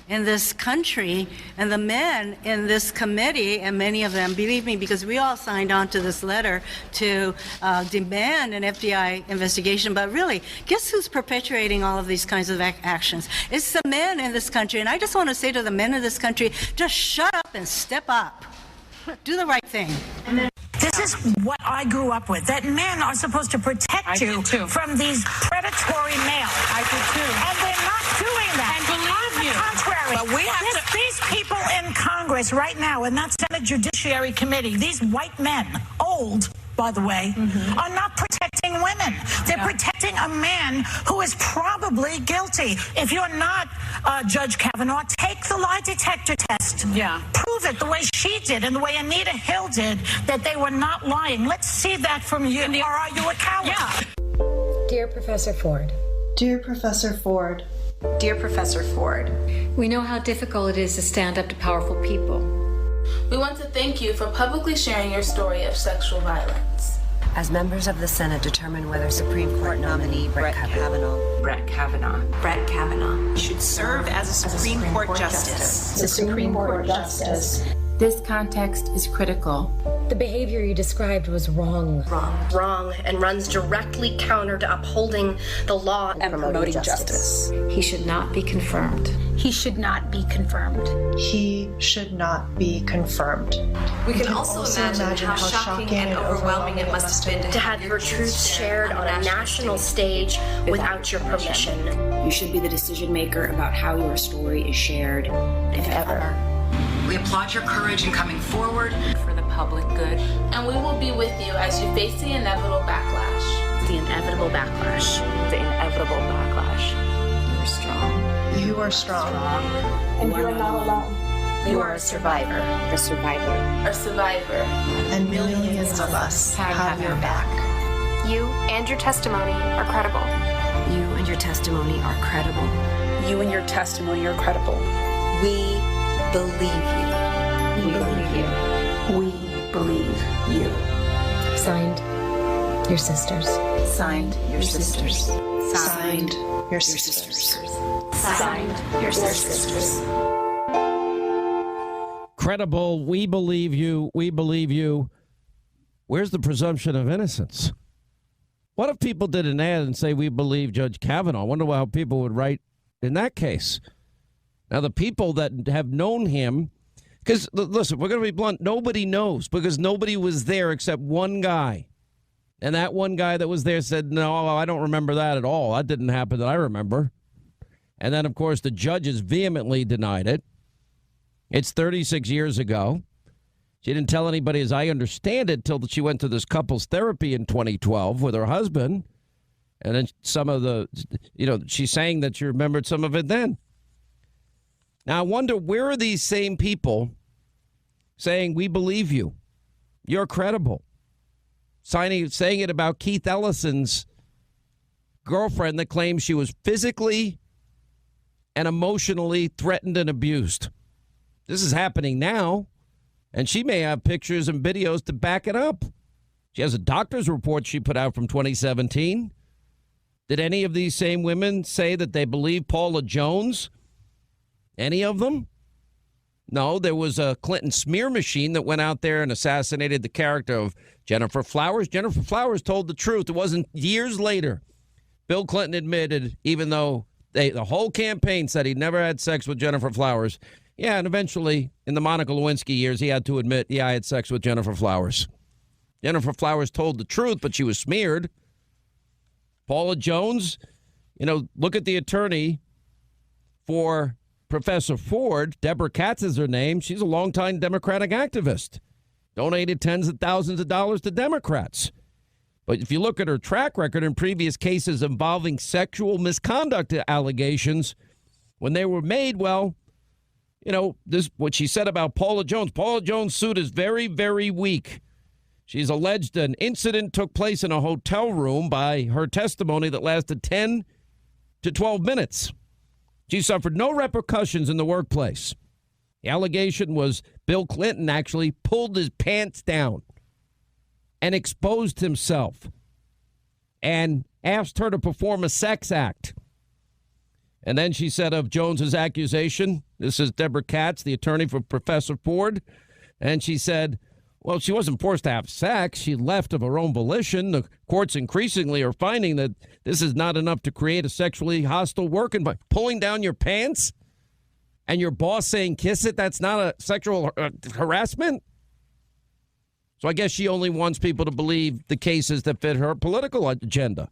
in this country and the men in this committee, and many of them, believe me, because we all signed on to this letter to demand an FBI investigation, but really, guess who's perpetuating all of these kinds of actions? It's the men in this country, and I just want to say to the men in this country, just shut up and step up. Do the right thing. This is what I grew up with, that men are supposed to protect you from these predatory males. I do too. And they're not doing that. And believe you. On the contrary, But we have these people in Congress right now, in that Senate Judiciary Committee, these white men, old, by the way, are not protecting women. They're protecting a man who is probably guilty. If you're not Judge Kavanaugh, take the lie detector test. Yeah. Prove it the way she did and the way Anita Hill did, that they were not lying. Let's see that from you. Or are you a coward? Yeah. Dear Professor Ford. Dear Professor Ford. Dear Professor Ford. We know how difficult it is to stand up to powerful people. We want to thank you for publicly sharing your story of sexual violence. As members of the Senate determine whether Supreme Court nominee Brett Kavanaugh should serve as a Supreme Court Justice. The Supreme Court Justice. This context is critical. The behavior you described was wrong. Wrong, and runs directly counter to upholding the law and promoting justice. He should not be confirmed. He should not be confirmed. He should not be confirmed. We can also imagine how shocking and overwhelming it must have been to have your truth shared on a national stage without your permission. You should be the decision maker about how your story is shared, if ever. We applaud your courage in coming forward For the public good. And we will be with you as you face the inevitable backlash. The inevitable backlash. The inevitable backlash. You're strong. You are strong. And you are not alone. You are a survivor. A survivor. A survivor. And millions of us have your back. You and your testimony are credible. You and your testimony are credible. You and your testimony are credible. We believe you. We believe you. We believe you. Signed, your sisters. Signed, your sisters. Signed, your sisters. Signed, your sisters. Credible, we believe you, we believe you. Where's the presumption of innocence? What if people did an ad and say, we believe Judge Kavanaugh? I wonder how people would write in that case. Now, the people that have known him, because, listen, we're going to be blunt, nobody knows because nobody was there except one guy. And that one guy that was there said, no, I don't remember that at all. That didn't happen that I remember. And then, of course, the judges vehemently denied it. It's 36 years ago. She didn't tell anybody, as I understand it, till she went to this couples therapy in 2012 with her husband. And then some of the, she's saying that she remembered some of it then. Now, I wonder, where are these same people saying, we believe you, you're credible, saying it about Keith Ellison's girlfriend that claims she was physically and emotionally threatened and abused? This is happening now, and she may have pictures and videos to back it up. She has a doctor's report she put out from 2017. Did any of these same women say that they believe Paula Jones? Any of them? No, there was a Clinton smear machine that went out there and assassinated the character of Jennifer Flowers. Jennifer Flowers told the truth. It wasn't years later. Bill Clinton admitted, even though the whole campaign said he'd never had sex with Jennifer Flowers. Yeah, and eventually, in the Monica Lewinsky years, he had to admit, yeah, I had sex with Jennifer Flowers. Jennifer Flowers told the truth, but she was smeared. Paula Jones, look at the attorney for Professor Ford. Deborah Katz is her name. She's a longtime Democratic activist. Donated tens of thousands of dollars to Democrats. But if you look at her track record in previous cases involving sexual misconduct allegations, when they were made, well, this what she said about Paula Jones. Paula Jones' suit is very, very weak. She's alleged an incident took place in a hotel room by her testimony that lasted 10 to 12 minutes. She suffered no repercussions in the workplace. The allegation was Bill Clinton actually pulled his pants down and exposed himself and asked her to perform a sex act. And then she said of Jones's accusation, this is Deborah Katz, the attorney for Professor Ford, and she said, well, she wasn't forced to have sex. She left of her own volition. The courts increasingly are finding that this is not enough to create a sexually hostile work environment. Pulling down your pants and your boss saying kiss it, that's not a sexual harassment? So I guess she only wants people to believe the cases that fit her political agenda.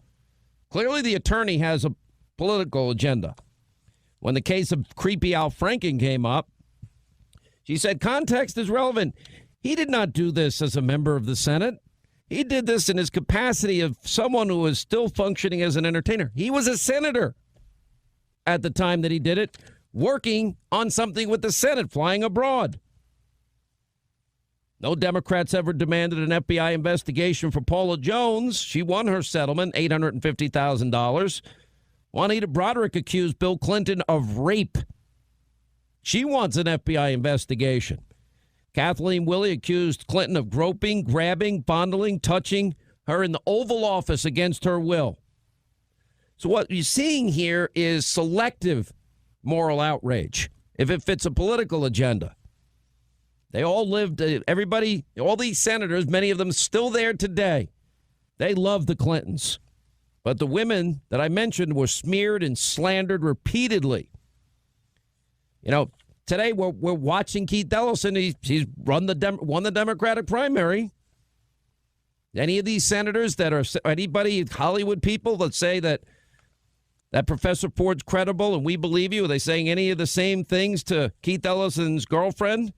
Clearly the attorney has a political agenda. When the case of creepy Al Franken came up, she said context is relevant. He did not do this as a member of the Senate. He did this in his capacity of someone who was still functioning as an entertainer. He was a senator at the time that he did it, working on something with the Senate, flying abroad. No Democrats ever demanded an FBI investigation for Paula Jones. She won her settlement, $850,000. Juanita Broderick accused Bill Clinton of rape. She wants an FBI investigation. Kathleen Willey accused Clinton of groping, grabbing, fondling, touching her in the Oval Office against her will. So what you're seeing here is selective moral outrage, if it fits a political agenda. They all lived, everybody, all these senators, many of them still there today. They love the Clintons. But the women that I mentioned were smeared and slandered repeatedly. Today we're watching Keith Ellison. He's won the Democratic primary. Any of these senators that are anybody, Hollywood people that say that Professor Ford's credible and we believe you, are they saying any of the same things to Keith Ellison's girlfriend?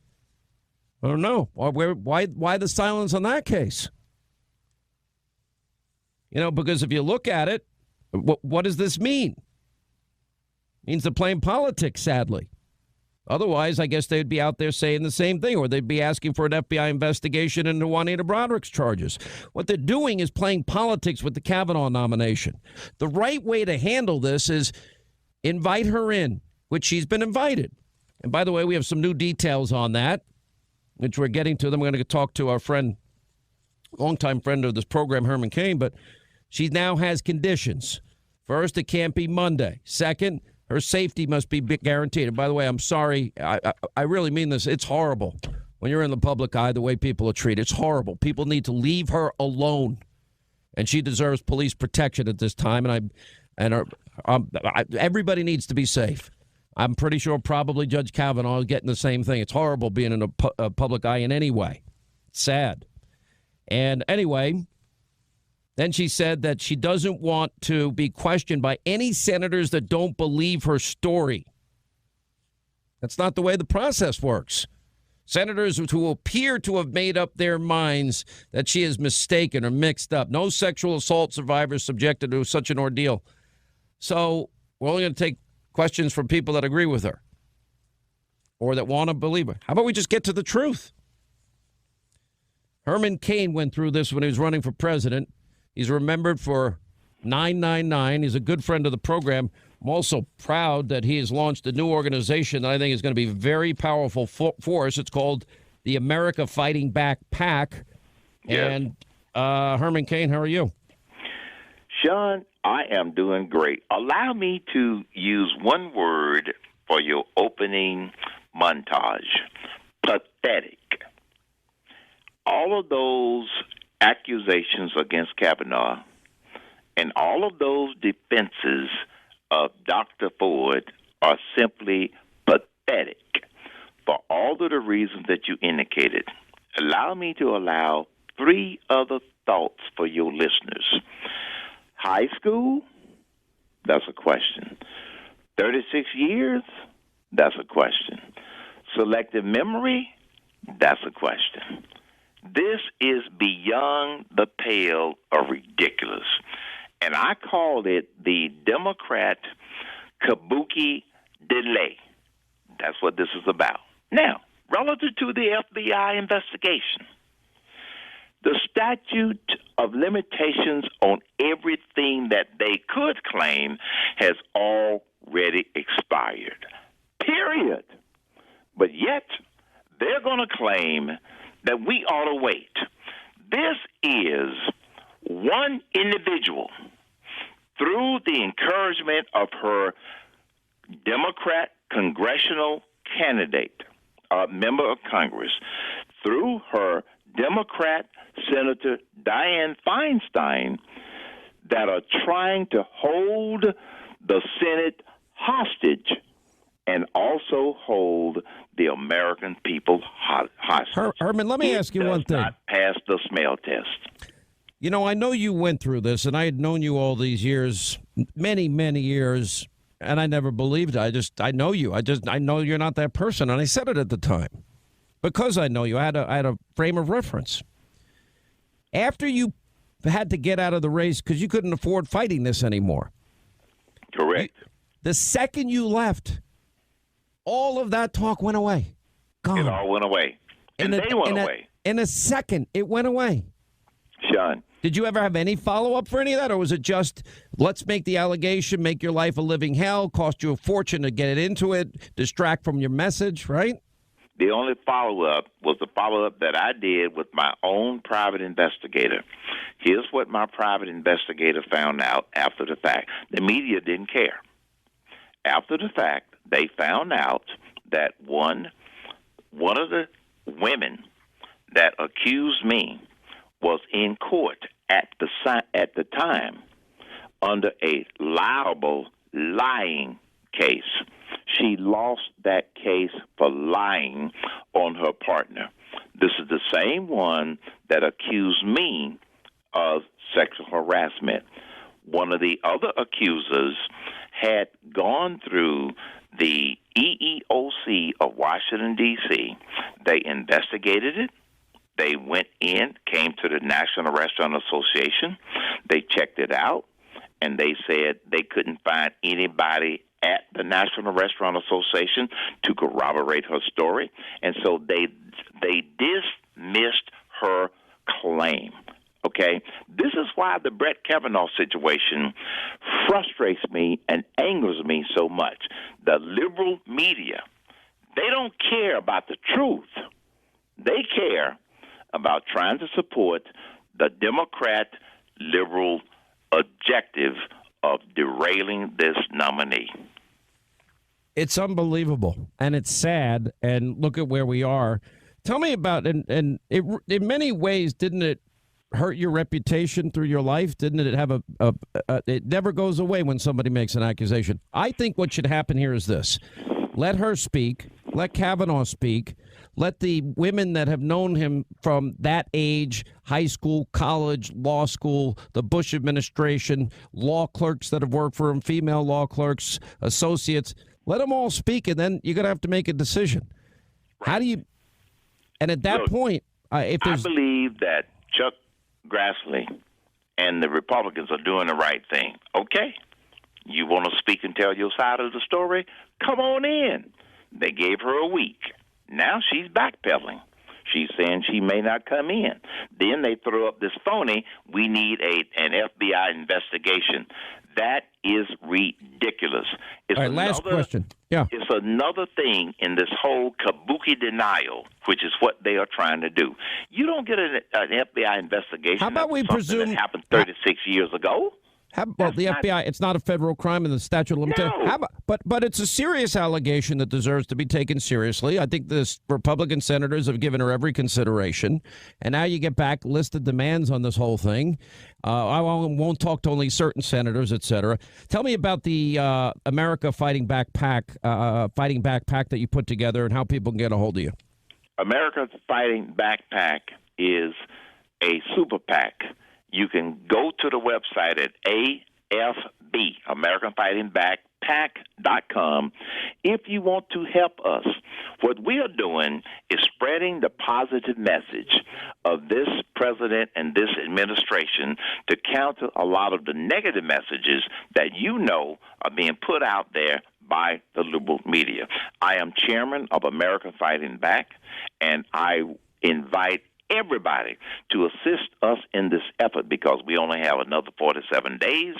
I don't know. Why the silence on that case? Because if you look at it, what does this mean? Means they're playing politics, sadly. Otherwise, I guess they'd be out there saying the same thing, or they'd be asking for an FBI investigation into Juanita Broderick's charges. What they're doing is playing politics with the Kavanaugh nomination. The right way to handle this is invite her in, which she's been invited. And by the way, we have some new details on that, which we're getting to them. We're going to talk to our friend, longtime friend of this program, Herman Cain, but she now has conditions. First, it can't be Monday. Second, her safety must be guaranteed. And by the way, I'm sorry. I really mean this. It's horrible when you're in the public eye, the way people are treated. It's horrible. People need to leave her alone. And she deserves police protection at this time. Everybody needs to be safe. I'm pretty sure probably Judge Kavanaugh is getting the same thing. It's horrible being in a public eye in any way. It's sad. And anyway, then she said that she doesn't want to be questioned by any senators that don't believe her story. That's not the way the process works. Senators who appear to have made up their minds that she is mistaken or mixed up. No sexual assault survivors subjected to such an ordeal. So we're only going to take questions from people that agree with her or that want to believe her. How about we just get to the truth? Herman Cain went through this when he was running for president. He's remembered for 999. He's a good friend of the program. I'm also proud that he has launched a new organization that I think is going to be very powerful for us. It's called the America Fighting Back PAC. Yes. And Herman Cain, how are you? Sean, I am doing great. Allow me to use one word for your opening montage. Pathetic. All of those accusations against Kavanaugh and all of those defenses of Dr. Ford are simply pathetic for all of the reasons that you indicated. Allow me to allow three other thoughts for your listeners. High school? That's a question. 36 years? That's a question. Selective memory? That's a question. This is beyond the pale of ridiculous. And I called it the Democrat kabuki delay. That's what this is about. Now, relative to the FBI investigation, the statute of limitations on everything that they could claim has already expired. Period. But yet, they're going to claim that we ought to wait. This is one individual, through the encouragement of her Democrat congressional candidate, member of Congress, through her Democrat Senator Dianne Feinstein, that are trying to hold the Senate hostage and also hold the American people hostage. Herman, let me ask you one thing. Not pass the smell test. You know, I know you went through this, and I had known you all these years, many, many years, and I never believed it. I know you. I know you're not that person, and I said it at the time. Because I know you, I had a frame of reference. After you had to get out of the race because you couldn't afford fighting this anymore. Correct. The second you left, all of that talk went away. Gone. It all went away. And they went away. In a second, it went away. Sean. Did you ever have any follow-up for any of that, or was it just, let's make the allegation, make your life a living hell, cost you a fortune to get it into it, distract from your message, right? The only follow-up was the follow-up that I did with my own private investigator. Here's what my private investigator found out after the fact. The media didn't care. After the fact, they found out that one of the women that accused me was in court at the time under a liable lying case. She lost that case for lying on her partner. This is the same one that accused me of sexual harassment. One of the other accusers had gone through the EEOC of Washington, D.C. They investigated it. They went in, came to the National Restaurant Association. They checked it out, and they said they couldn't find anybody at the National Restaurant Association to corroborate her story, and so they dismissed her claim. Okay? This is why the Brett Kavanaugh situation frustrates me and angers me so much. The liberal media, they don't care about the truth. They care about trying to support the Democrat liberal objective of derailing this nominee. It's unbelievable, and it's sad, and look at where we are. Tell me about, and it, in many ways, didn't it hurt your reputation through your life? Didn't it have it never goes away when somebody makes an accusation. I think what should happen here is this. Let her speak. Let Kavanaugh speak. Let the women that have known him from that age, high school, college, law school, the Bush administration, law clerks that have worked for him, female law clerks, associates, let them all speak, and then you're going to have to make a decision. How do you... And at that point, if there's... I believe that Chuck Grassley and the Republicans are doing the right thing. Okay? You want to speak and tell your side of the story? Come on in. They gave her a week. Now she's backpedaling. She's saying she may not come in. Then they throw up this phony, we need an FBI investigation. That is ridiculous. It's all right, last question. Yeah. It's another thing in this whole kabuki denial, which is what they are trying to do. You don't get an FBI investigation. How about we presume that happened 36 years ago? Well, the FBI, it's not a federal crime in the statute of limitations. No. But it's a serious allegation that deserves to be taken seriously. I think the Republican senators have given her every consideration. And now you get back listed demands on this whole thing. I won't talk to only certain senators, et cetera. Tell me about the America Fighting Back PAC that you put together and how people can get a hold of you. America Fighting Back PAC is a super PAC. You can go to the website at AFB, American Fighting Back PAC.com, if you want to help us. What we are doing is spreading the positive message of this president and this administration to counter a lot of the negative messages that you know are being put out there by the liberal media. I am chairman of American Fighting Back, and I invite everybody to assist us in this effort because we only have another 47 days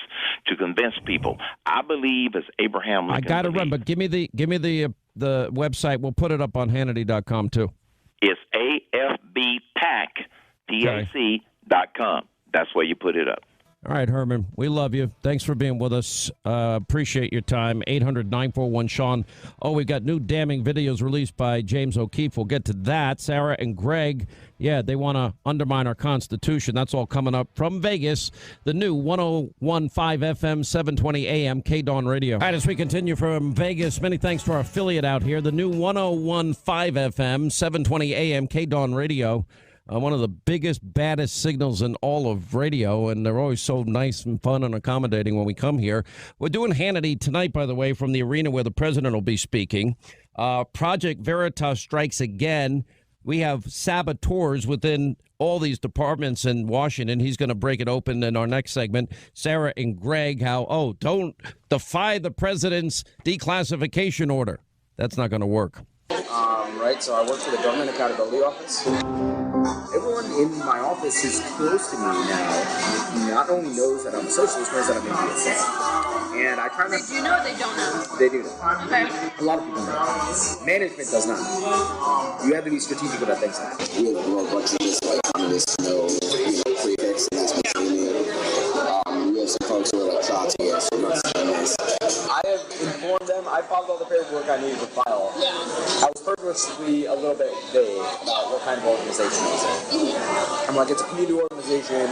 to convince people. I believe, as Abraham Lincoln, I got to run, but give me the website. We'll put it up on Hannity.com too. It's AFBPAC.com. That's where you put it up. All right, Herman, we love you. Thanks for being with us. Appreciate your time. 800-941-SEAN. Oh, we got new damning videos released by James O'Keefe. We'll get to that. Sarah and Greg, yeah, they want to undermine our Constitution. That's all coming up from Vegas. The new 101.5 FM, 720 AM, K-Dawn Radio. All right, as we continue from Vegas, many thanks to our affiliate out here, the new 101.5 FM, 720 AM, K-Dawn Radio. One of the biggest, baddest signals in all of radio, and they're always so nice and fun and accommodating when we come here. We're doing Hannity tonight, by the way, from the arena where the president will be speaking. Project Veritas strikes again. We have saboteurs within all these departments in Washington. He's going to break it open in our next segment. Sarah and Greg, don't defy the president's declassification order. That's not going to work. Right, so I work for the Government Accountability Office. Everyone in my office who's close to me now not only knows that I'm a socialist, knows that I'm in DSA. And I kind of... They do know, they don't know? They do know. Okay. A lot of people know. Management does not know. You have to be strategic about things like that. We have a bunch of this, like, communists, prefix, and that's what they mean. We have some folks who are like Trotskyists or Marxists. I have informed them. I filed all the paperwork I needed to file. Yeah. I was purposely a little bit vague about what kind of organization it was. I'm like, it's a community organization.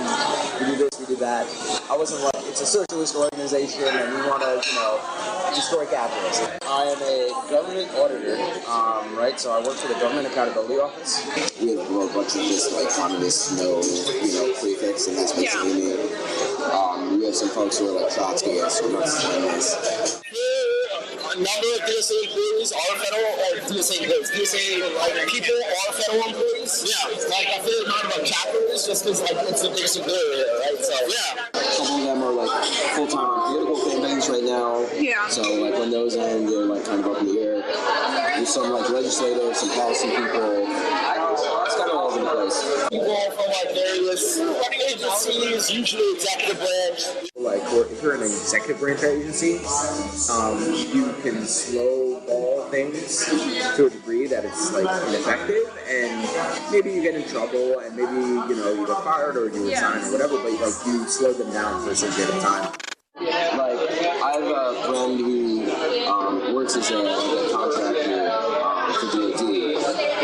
We do this, we do that. I wasn't like, it's a socialist organization and we want to, destroy capitalism. I am a government auditor, right? So I work for the Government Accountability Office. We have a bunch of just like communists, prefix, and that's what they mean. We have some folks who are like Trotskyists or Marxists. A number of DSA employees are federal, or DSA employees. DSA people are federal employees. Yeah. I feel not about capitalists just because it's the biggest employer here, right? So, yeah. Some of them are full-time on political campaigns right now. Yeah. So like when those end, they're like kind of up in the air. There's some like legislative, some policy people. It's kind of all over the place. People from like various agencies, usually executive branch. Like, if you're an executive branch agency, you can slow ball things to a degree that it's like ineffective, and maybe you get in trouble, and maybe you get fired or you resign or whatever. But like you slow them down for a certain period of time. Like, I have a friend who works as a contractor for DOD,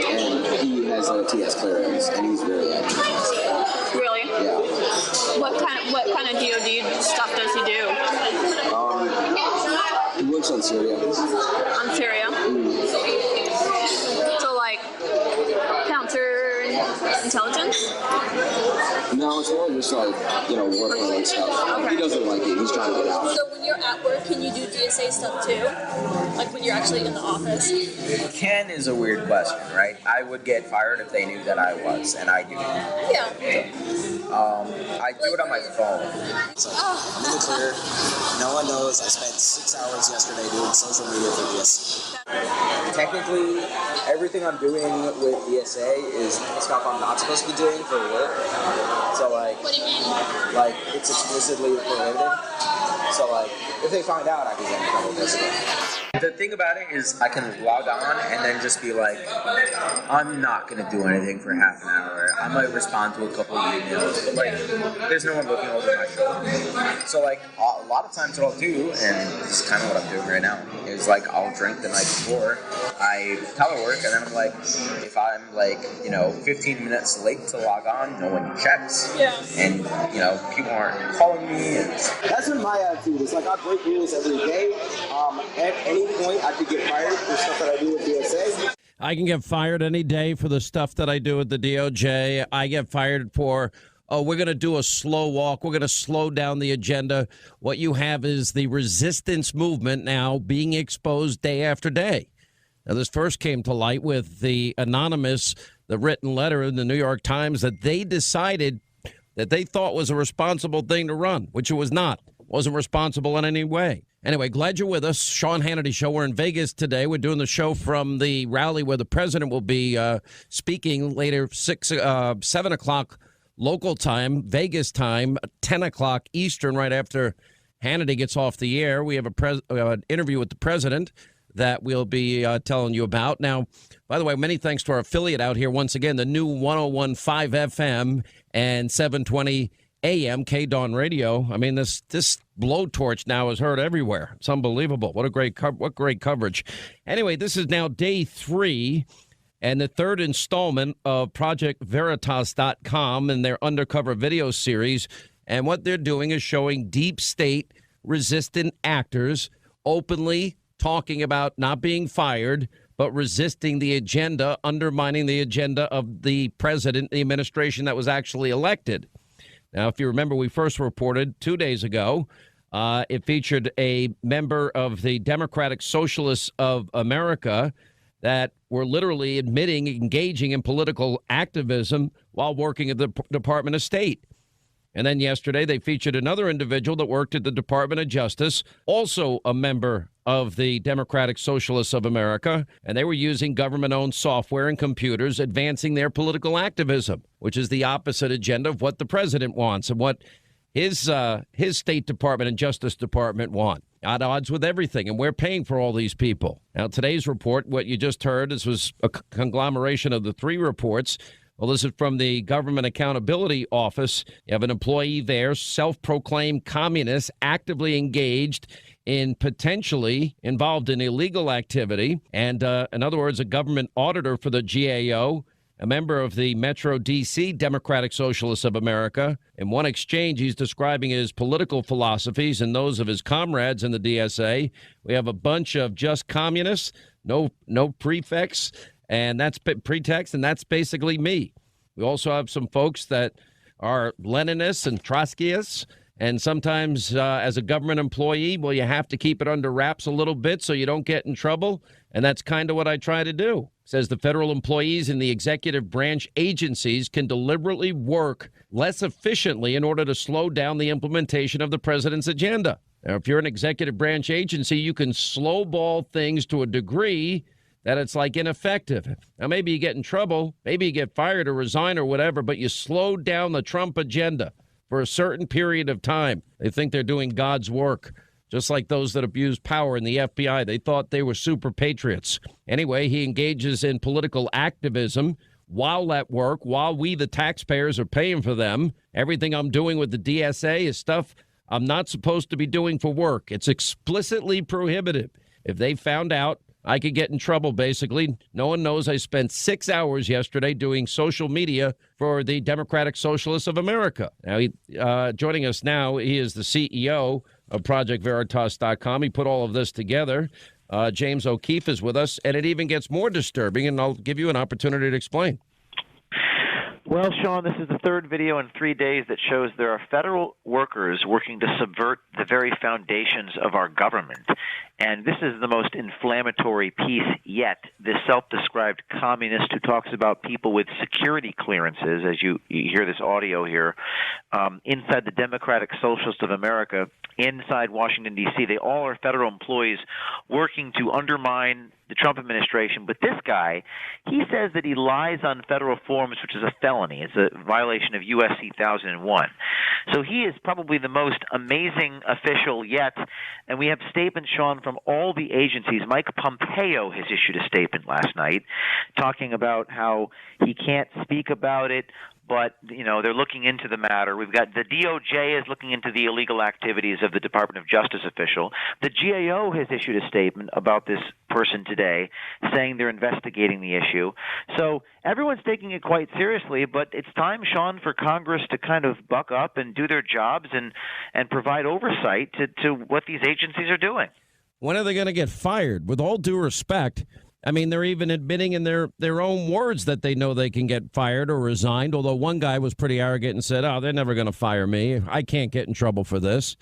and he has a TS clearance, and he's very active. Really? Yeah. What kind of DoD stuff does he do? He works on Syria. On Syria? So like counter-intelligence? No, it's more just like, work related stuff. Okay. He doesn't like it. He's trying to get out. So when you're at work, can you do DSA stuff too? Like when you're actually in the office? Can is a weird question, right? I would get fired if they knew that I was, and I do. Yeah. I do it on my phone. So I'm in the clear. No one knows. I spent 6 hours yesterday doing social media for DSA. Technically, everything I'm doing with DSA is stuff I'm not supposed to be doing for work. So like, What do you mean? Like it's explicitly prohibited. So like, if they find out, I can get in trouble basically. The thing about it is I can log on and then just be like, I'm not going to do anything for half an hour. I might respond to a couple of emails, but like, there's no one looking over my shoulder. So like, a lot of times what I'll do, and this is kind of what I'm doing right now, is like, I'll drink the night before, I telework, and then I'm like, if I'm like, 15 minutes late to log on, no one checks. Yeah. And, people aren't calling me. And That's been my attitude. It's like I break rules every day. At any point, I could get fired for stuff that I do with DSA. I can get fired any day for the stuff that I do with the DOJ. I get fired for, we're going to do a slow walk. We're going to slow down the agenda. What you have is the resistance movement now being exposed day after day. Now, this first came to light with the written letter in the New York Times that they decided that they thought was a responsible thing to run, which it was not. Wasn't responsible in any way. Anyway, glad you're with us. Sean Hannity Show. We're in Vegas today. We're doing the show from the rally where the president will be speaking later, 7 o'clock local time, Vegas time, 10 o'clock Eastern, right after Hannity gets off the air. We have an interview with the president that we'll be telling you about. Now, by the way, many thanks to our affiliate out here. Once again, the new 101.5 FM and 720 AM K-Dawn Radio. I mean, this blowtorch now is heard everywhere. It's unbelievable. What great coverage. Anyway, this is now day 3 and the third installment of ProjectVeritas.com and their undercover video series. And what they're doing is showing deep state resistant actors openly talking about not being fired, but resisting the agenda, undermining the agenda of the president, the administration that was actually elected. Now, if you remember, we first reported 2 days ago, it featured a member of the Democratic Socialists of America that were literally engaging in political activism while working at the Department of State. And then yesterday, they featured another individual that worked at the Department of Justice, also a member of the Democratic Socialists of America, and they were using government-owned software and computers advancing their political activism, which is the opposite agenda of what the president wants and what his State Department and Justice Department want. At odds with everything, and we're paying for all these people. Now, today's report, what you just heard, this was a conglomeration of the 3 reports. Well, this is from the Government Accountability Office. You have an employee there, self-proclaimed communist, actively engaged in potentially involved in illegal activity. And in other words, a government auditor for the GAO, a member of the Metro D.C. Democratic Socialists of America. In one exchange, he's describing his political philosophies and those of his comrades in the DSA. We have a bunch of just communists, no prefix, and that's pretext, and that's basically me. We also have some folks that are Leninists and Trotskyists, and sometimes as a government employee, well, you have to keep it under wraps a little bit so you don't get in trouble, and that's kind of what I try to do. It says the federal employees in the executive branch agencies can deliberately work less efficiently in order to slow down the implementation of the president's agenda. Now, if you're an executive branch agency, you can slowball things to a degree that it's like ineffective. Now, maybe you get in trouble, maybe you get fired or resign or whatever, but you slow down the Trump agenda for a certain period of time. They think they're doing God's work, just like those that abused power in the FBI. They thought they were super patriots. Anyway, he engages in political activism while at work, while we, the taxpayers, are paying for them. Everything I'm doing with the DSA is stuff I'm not supposed to be doing for work. It's explicitly prohibited. If they found out, I could get in trouble, basically. No one knows I spent 6 hours yesterday doing social media for the Democratic Socialists of America. Now, joining us now, he is the CEO of ProjectVeritas.com. He put all of this together. James O'Keefe is with us, and it even gets more disturbing, and I'll give you an opportunity to explain. Well, Sean, this is the third video in 3 days that shows there are federal workers working to subvert the very foundations of our government. And this is the most inflammatory piece yet. This self-described communist who talks about people with security clearances, as you hear this audio here, inside the Democratic Socialists of America, inside Washington, D.C. They all are federal employees working to undermine the Trump administration. But this guy, he says that he lies on federal forms, which is a felony. It's a violation of U.S.C. 1001. So he is probably the most amazing official yet. And we have statements, Sean, from all the agencies. Mike Pompeo has issued a statement last night talking about how he can't speak about it, but, you know, they're looking into the matter. We've got the DOJ is looking into the illegal activities of the Department of Justice official. The GAO has issued a statement about this person today saying they're investigating the issue. So everyone's taking it quite seriously, but it's time, Sean, for Congress to kind of buck up and do their jobs and provide oversight to what these agencies are doing. When are they going to get fired? With all due respect, I mean, they're even admitting in their own words that they know they can get fired or resigned, although one guy was pretty arrogant and said, they're never going to fire me. I can't get in trouble for this.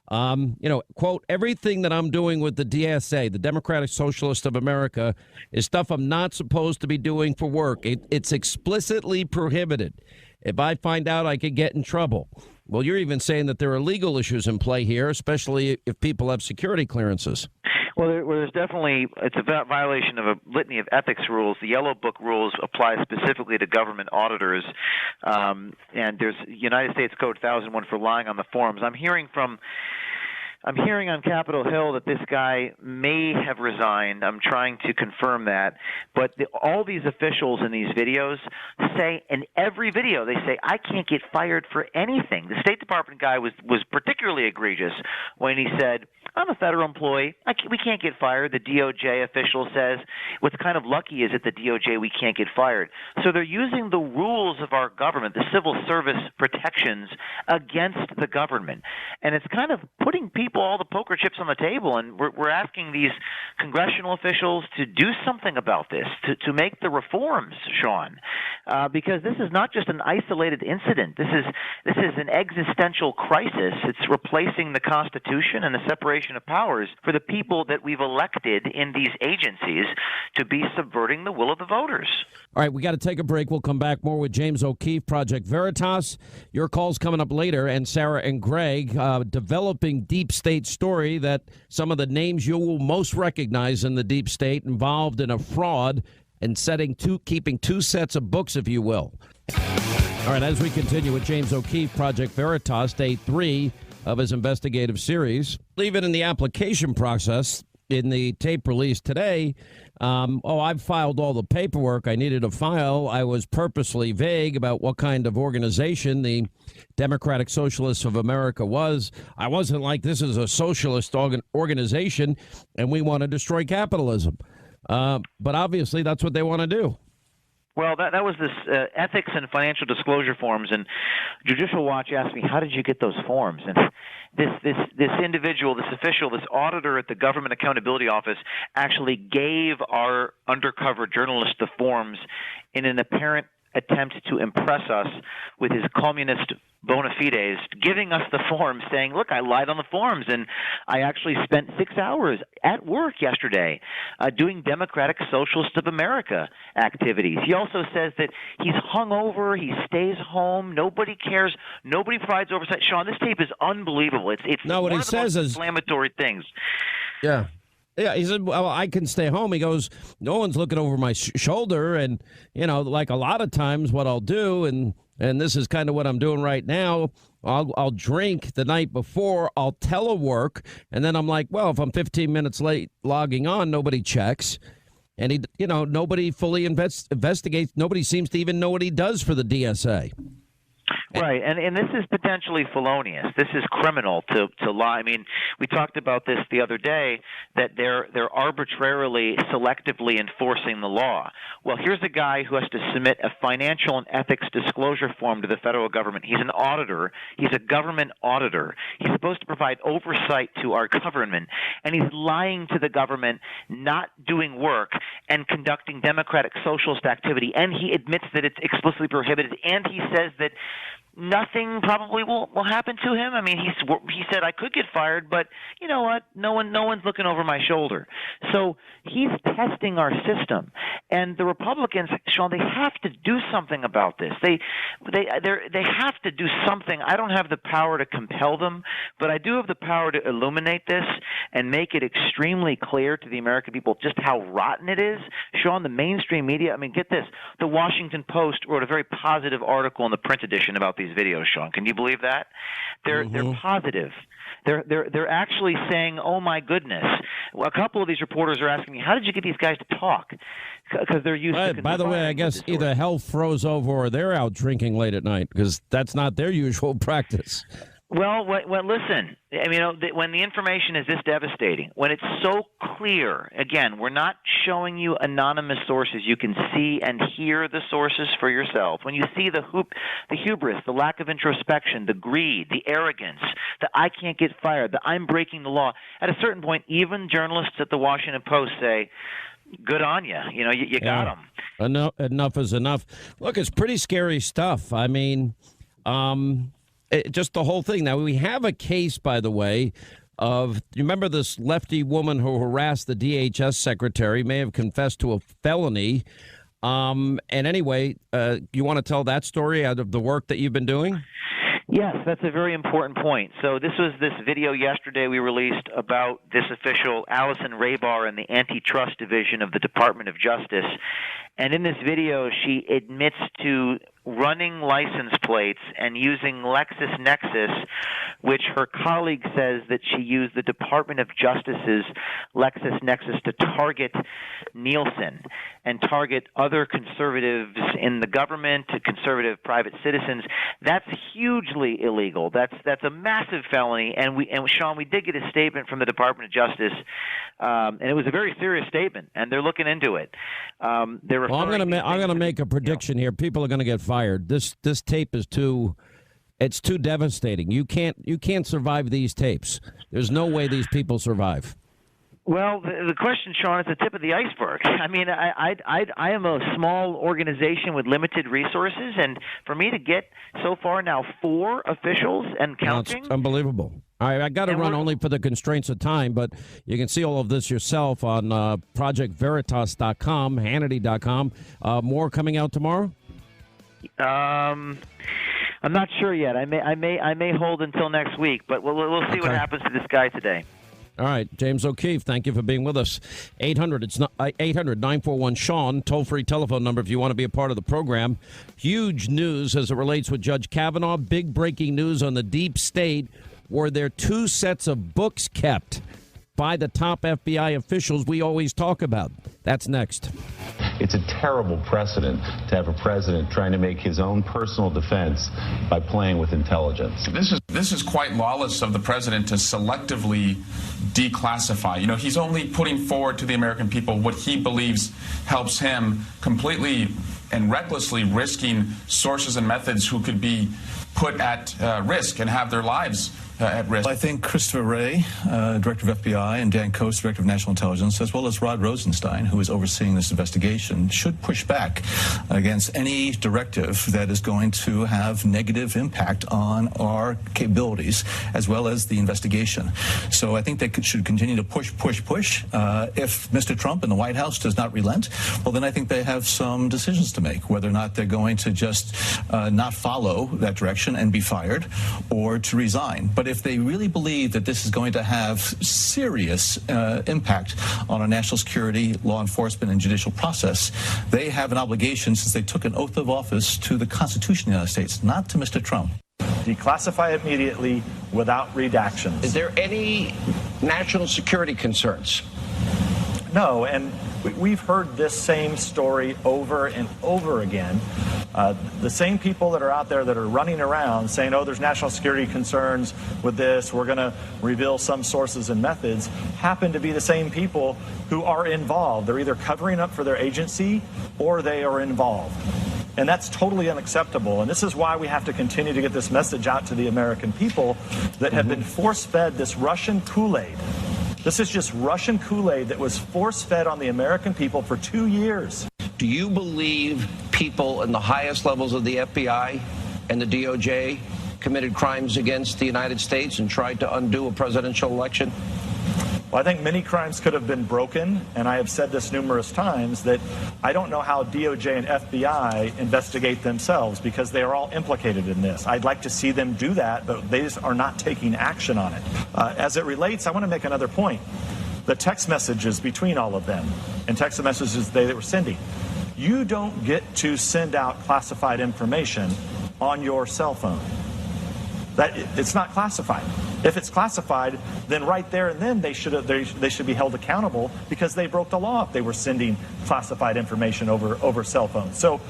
Quote, everything that I'm doing with the DSA, the Democratic Socialist of America, is stuff I'm not supposed to be doing for work. It's explicitly prohibited. If I find out, I could get in trouble. Well, you're even saying that there are legal issues in play here, especially if people have security clearances. Well, there's definitely – it's a violation of a litany of ethics rules. The Yellow Book rules apply specifically to government auditors, and there's United States Code 1001 for lying on the forms. I'm hearing on Capitol Hill that this guy may have resigned. I'm trying to confirm that. But all these officials in these videos say, in every video, they say, I can't get fired for anything. The State Department guy was particularly egregious when he said, I'm a federal employee. We can't get fired. The DOJ official says, what's kind of lucky is at the DOJ we can't get fired. So they're using the rules of our government, the civil service protections, against the government. And it's kind of putting people all the poker chips on the table, and we're asking these congressional officials to do something about this, to make the reforms, Sean, because this is not just an isolated incident. This is an existential crisis. It's replacing the Constitution and the separation of powers for the people that we've elected in these agencies to be subverting the will of the voters. All right, we got to take a break. We'll come back more with James O'Keefe, Project Veritas. Your call's coming up later, and Sarah and Greg developing deep state story that some of the names you will most recognize in the deep state involved in a fraud and keeping two sets of books, if you will. All right, as we continue with James O'Keefe, Project Veritas, day 3 of his investigative series. Even in the application process, in the tape release today, I've filed all the paperwork I needed to file. I was purposely vague about what kind of organization the Democratic Socialists of America was. I wasn't like, this is a socialist organization and we want to destroy capitalism. But obviously that's what they want to do. Well, that was this ethics and financial disclosure forms, and Judicial Watch asked me, how did you get those forms? And this individual, this official, this auditor at the Government Accountability Office actually gave our undercover journalist the forms in an apparent attempt to impress us with his communist bona fides, giving us the forms saying, look, I lied on the forms, and I actually spent 6 hours at work yesterday doing Democratic Socialist of America activities. He also says that he's hungover, he stays home, nobody cares, nobody provides oversight. Sean, this tape is unbelievable. It's no, what one he of the says most is inflammatory things. Yeah. Yeah, he said, well, I can stay home. He goes, no one's looking over my shoulder. And, you know, like a lot of times what I'll do, and this is kind of what I'm doing right now, I'll drink the night before, I'll telework, and then I'm like, well, if I'm 15 minutes late logging on, nobody checks. And, nobody fully investigates. Nobody seems to even know what he does for the DSA. Right, and this is potentially felonious. This is criminal to lie. I mean, we talked about this the other day, that they're arbitrarily, selectively enforcing the law. Well, here's a guy who has to submit a financial and ethics disclosure form to the federal government. He's an auditor. He's a government auditor. He's supposed to provide oversight to our government, and he's lying to the government, not doing work, and conducting democratic socialist activity. And he admits that it's explicitly prohibited, and he says that nothing probably will happen to him. I mean, he said I could get fired, but you know what? No one's looking over my shoulder. So he's testing our system, and the Republicans, Sean, they have to do something about this. They have to do something. I don't have the power to compel them, but I do have the power to illuminate this and make it extremely clear to the American people just how rotten it is. Sean, the mainstream media. I mean, get this: the Washington Post wrote a very positive article in the print edition about these videos, Sean. Can you believe that? They're positive. They're actually saying, "Oh my goodness." Well, a couple of these reporters are asking me, "How did you get these guys to talk?" Because they're used to. By the way, I guess either hell froze over or they're out drinking late at night, because that's not their usual practice. Well, listen. I mean, when the information is this devastating, when it's so clear, again, we're not showing you anonymous sources. You can see and hear the sources for yourself. When you see the hubris, the lack of introspection, the greed, the arrogance, the I can't get fired, the I'm breaking the law, at a certain point, even journalists at the Washington Post say, good on you. You know, you got them. Enough is enough. Look, it's pretty scary stuff. I mean, just the whole thing. Now, we have a case, by the way, you remember this lefty woman who harassed the DHS secretary, may have confessed to a felony. And anyway, you want to tell that story out of the work that you've been doing? Yes, that's a very important point. So this was this video yesterday we released about this official, Allison Raybar, in the Antitrust Division of the Department of Justice. And in this video, she admits to running license plates and using LexisNexis, which her colleague says that she used the Department of Justice's LexisNexis to target Nielsen and target other conservatives in the government, to conservative private citizens. That's hugely illegal. That's a massive felony. And Sean, we did get a statement from the Department of Justice, and it was a very serious statement, and they're looking into it. I'm going to make a prediction here. People are going to get fired. This tape is too devastating. You can't survive these tapes. There's no way these people survive. Well, the question, Sean, is the tip of the iceberg. I mean, I am a small organization with limited resources, and for me to get so far now 4 officials and counting, it's unbelievable. All right, I got to run only for the constraints of time, but you can see all of this yourself on ProjectVeritas.com, Hannity.com. More coming out tomorrow? I'm not sure yet. I may hold until next week, but we'll see what happens to this guy today. All right, James O'Keefe, thank you for being with us. 800-941-SEAN, toll-free telephone number if you want to be a part of the program. Huge news as it relates with Judge Kavanaugh. Big breaking news on the deep state. Were there 2 sets of books kept by the top FBI officials we always talk about? That's next. It's a terrible precedent to have a president trying to make his own personal defense by playing with intelligence. This is quite lawless of the president to selectively declassify. You know, he's only putting forward to the American people what he believes helps him, completely and recklessly risking sources and methods who could be put at risk and have their lives at risk? I think Christopher Wray, Director of FBI, and Dan Coates, Director of National Intelligence, as well as Rod Rosenstein, who is overseeing this investigation, should push back against any directive that is going to have negative impact on our capabilities, as well as the investigation. So I think they should continue to push. If Mr. Trump and the White House does not relent, well, then I think they have some decisions to make, whether or not they're going to just not follow that direction and be fired, or to resign. But if they really believe that this is going to have serious impact on our national security, law enforcement, and judicial process, they have an obligation, since they took an oath of office to the Constitution of the United States, not to Mr. Trump. Declassify it immediately without redactions. Is there any national security concerns? No, and we've heard this same story over and over again. The same people that are out there that are running around saying, oh, there's national security concerns with this, we're going to reveal some sources and methods, happen to be the same people who are involved. They're either covering up for their agency or they are involved. And that's totally unacceptable. And this is why we have to continue to get this message out to the American people that have been force-fed this Russian Kool-Aid. This is just Russian Kool-Aid that was force-fed on the American people for 2 years. Do you believe people in the highest levels of the FBI and the DOJ committed crimes against the United States and tried to undo a presidential election? Well, I think many crimes could have been broken, and I have said this numerous times, that I don't know how DOJ and FBI investigate themselves, because they are all implicated in this. I'd like to see them do that, but they just are not taking action on it. As it relates, I want to make another point. The text messages between all of them and text messages they were sending. You don't get to send out classified information on your cell phone. It's not classified. If it's classified, then right there and then they should be held accountable, because they broke the law if they were sending classified information over cell phones. So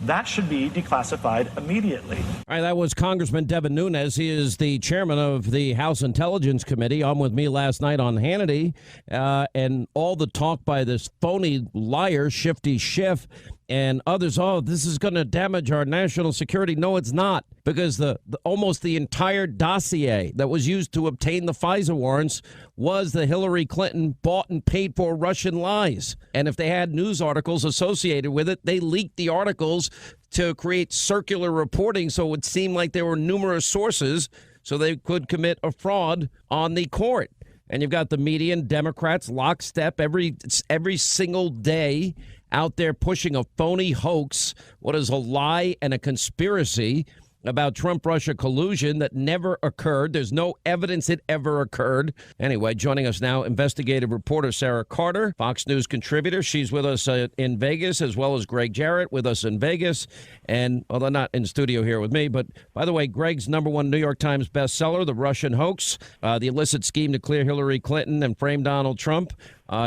that should be declassified immediately. All right, that was Congressman Devin Nunes. He is the chairman of the House Intelligence Committee, on with me last night on Hannity, and all the talk by this phony liar, Shifty Schiff, and others, oh, this is going to damage our national security. No, it's not, because almost the entire dossier that was used to obtain the FISA warrants was the Hillary Clinton bought and paid for Russian lies. And if they had news articles associated with it, they leaked the articles to create circular reporting, so it would seem like there were numerous sources, so they could commit a fraud on the court. And you've got the media and Democrats lockstep every single day out there pushing a phony hoax, what is a lie and a conspiracy about Trump-Russia collusion that never occurred. There's no evidence it ever occurred. Anyway, joining us now, investigative reporter Sarah Carter, Fox News contributor. She's with us in Vegas, as well as Greg Jarrett with us in Vegas. And, although not in studio here with me, but by the way, Greg's #1 New York Times bestseller, The Russian Hoax, the illicit scheme to clear Hillary Clinton and frame Donald Trump.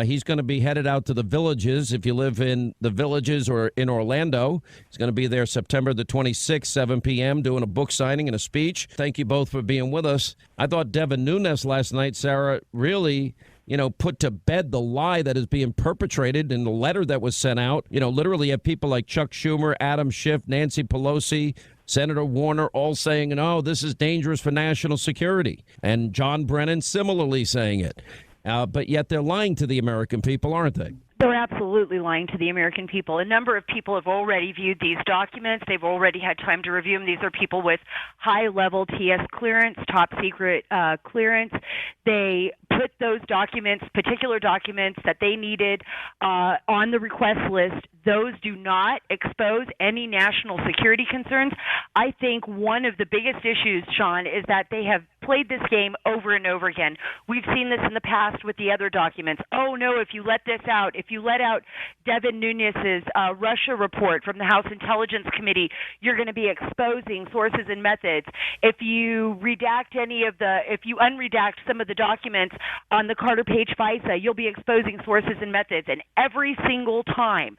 He's going to be headed out to the Villages. If you live in the Villages or in Orlando, he's going to be there September the 26th, 7 p.m., doing a book signing and a speech. Thank you both for being with us. I thought Devin Nunes last night, Sarah, really, put to bed the lie that is being perpetrated in the letter that was sent out. Literally you have people like Chuck Schumer, Adam Schiff, Nancy Pelosi, Senator Warner, all saying, oh, this is dangerous for national security. And John Brennan similarly saying it. But yet they're lying to the American people, aren't they? They're absolutely lying to the American people. A number of people have already viewed these documents. They've already had time to review them. These are people with high-level TS clearance, top-secret clearance. They put those documents, particular documents that they needed on the request list. Those do not expose any national security concerns. I think one of the biggest issues, Sean, is that they have played this game over and over again. We've seen this in the past with the other documents. Oh, no, if you let this out, if you let out Devin Nunes's Russia report from the House Intelligence Committee, you're going to be exposing sources and methods. If you if you unredact some of the documents on the Carter Page FISA, you'll be exposing sources and methods. And every single time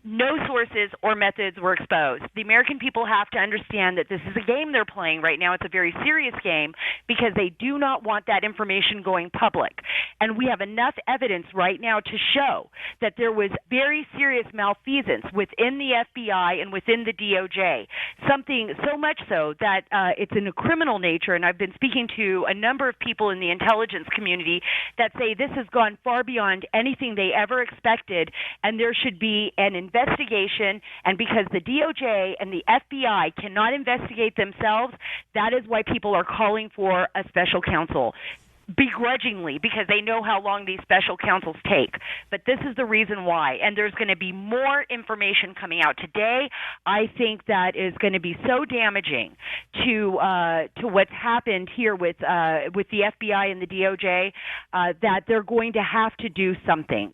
no sources or methods were exposed. The American people have to understand that this is a game they're playing right now. It's a very serious game because they do not want that information going public. And we have enough evidence right now to show that there was very serious malfeasance within the FBI and within the DOJ, something so much so that it's in a criminal nature. And I've been speaking to a number of people in the intelligence community that say this has gone far beyond anything they ever expected, and there should be an investigation. And because the DOJ and the FBI cannot investigate themselves, that is why people are calling for a special counsel, begrudgingly, because they know how long these special counsels take. But this is the reason why, and there's going to be more information coming out today. I think that is going to be so damaging to what's happened here with the FBI and the DOJ that they're going to have to do something.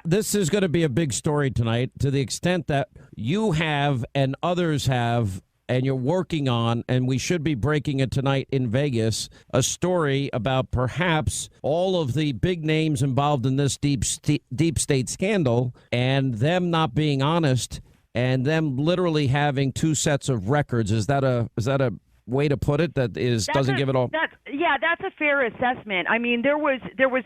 This is going to be a big story tonight, to the extent that you have and others have, and you're working on, and we should be breaking it tonight in Vegas, a story about perhaps all of the big names involved in this deep state scandal and them not being honest and them literally having two sets of records. Is that a way to put it? Doesn't give it all. That's a fair assessment. I mean, there was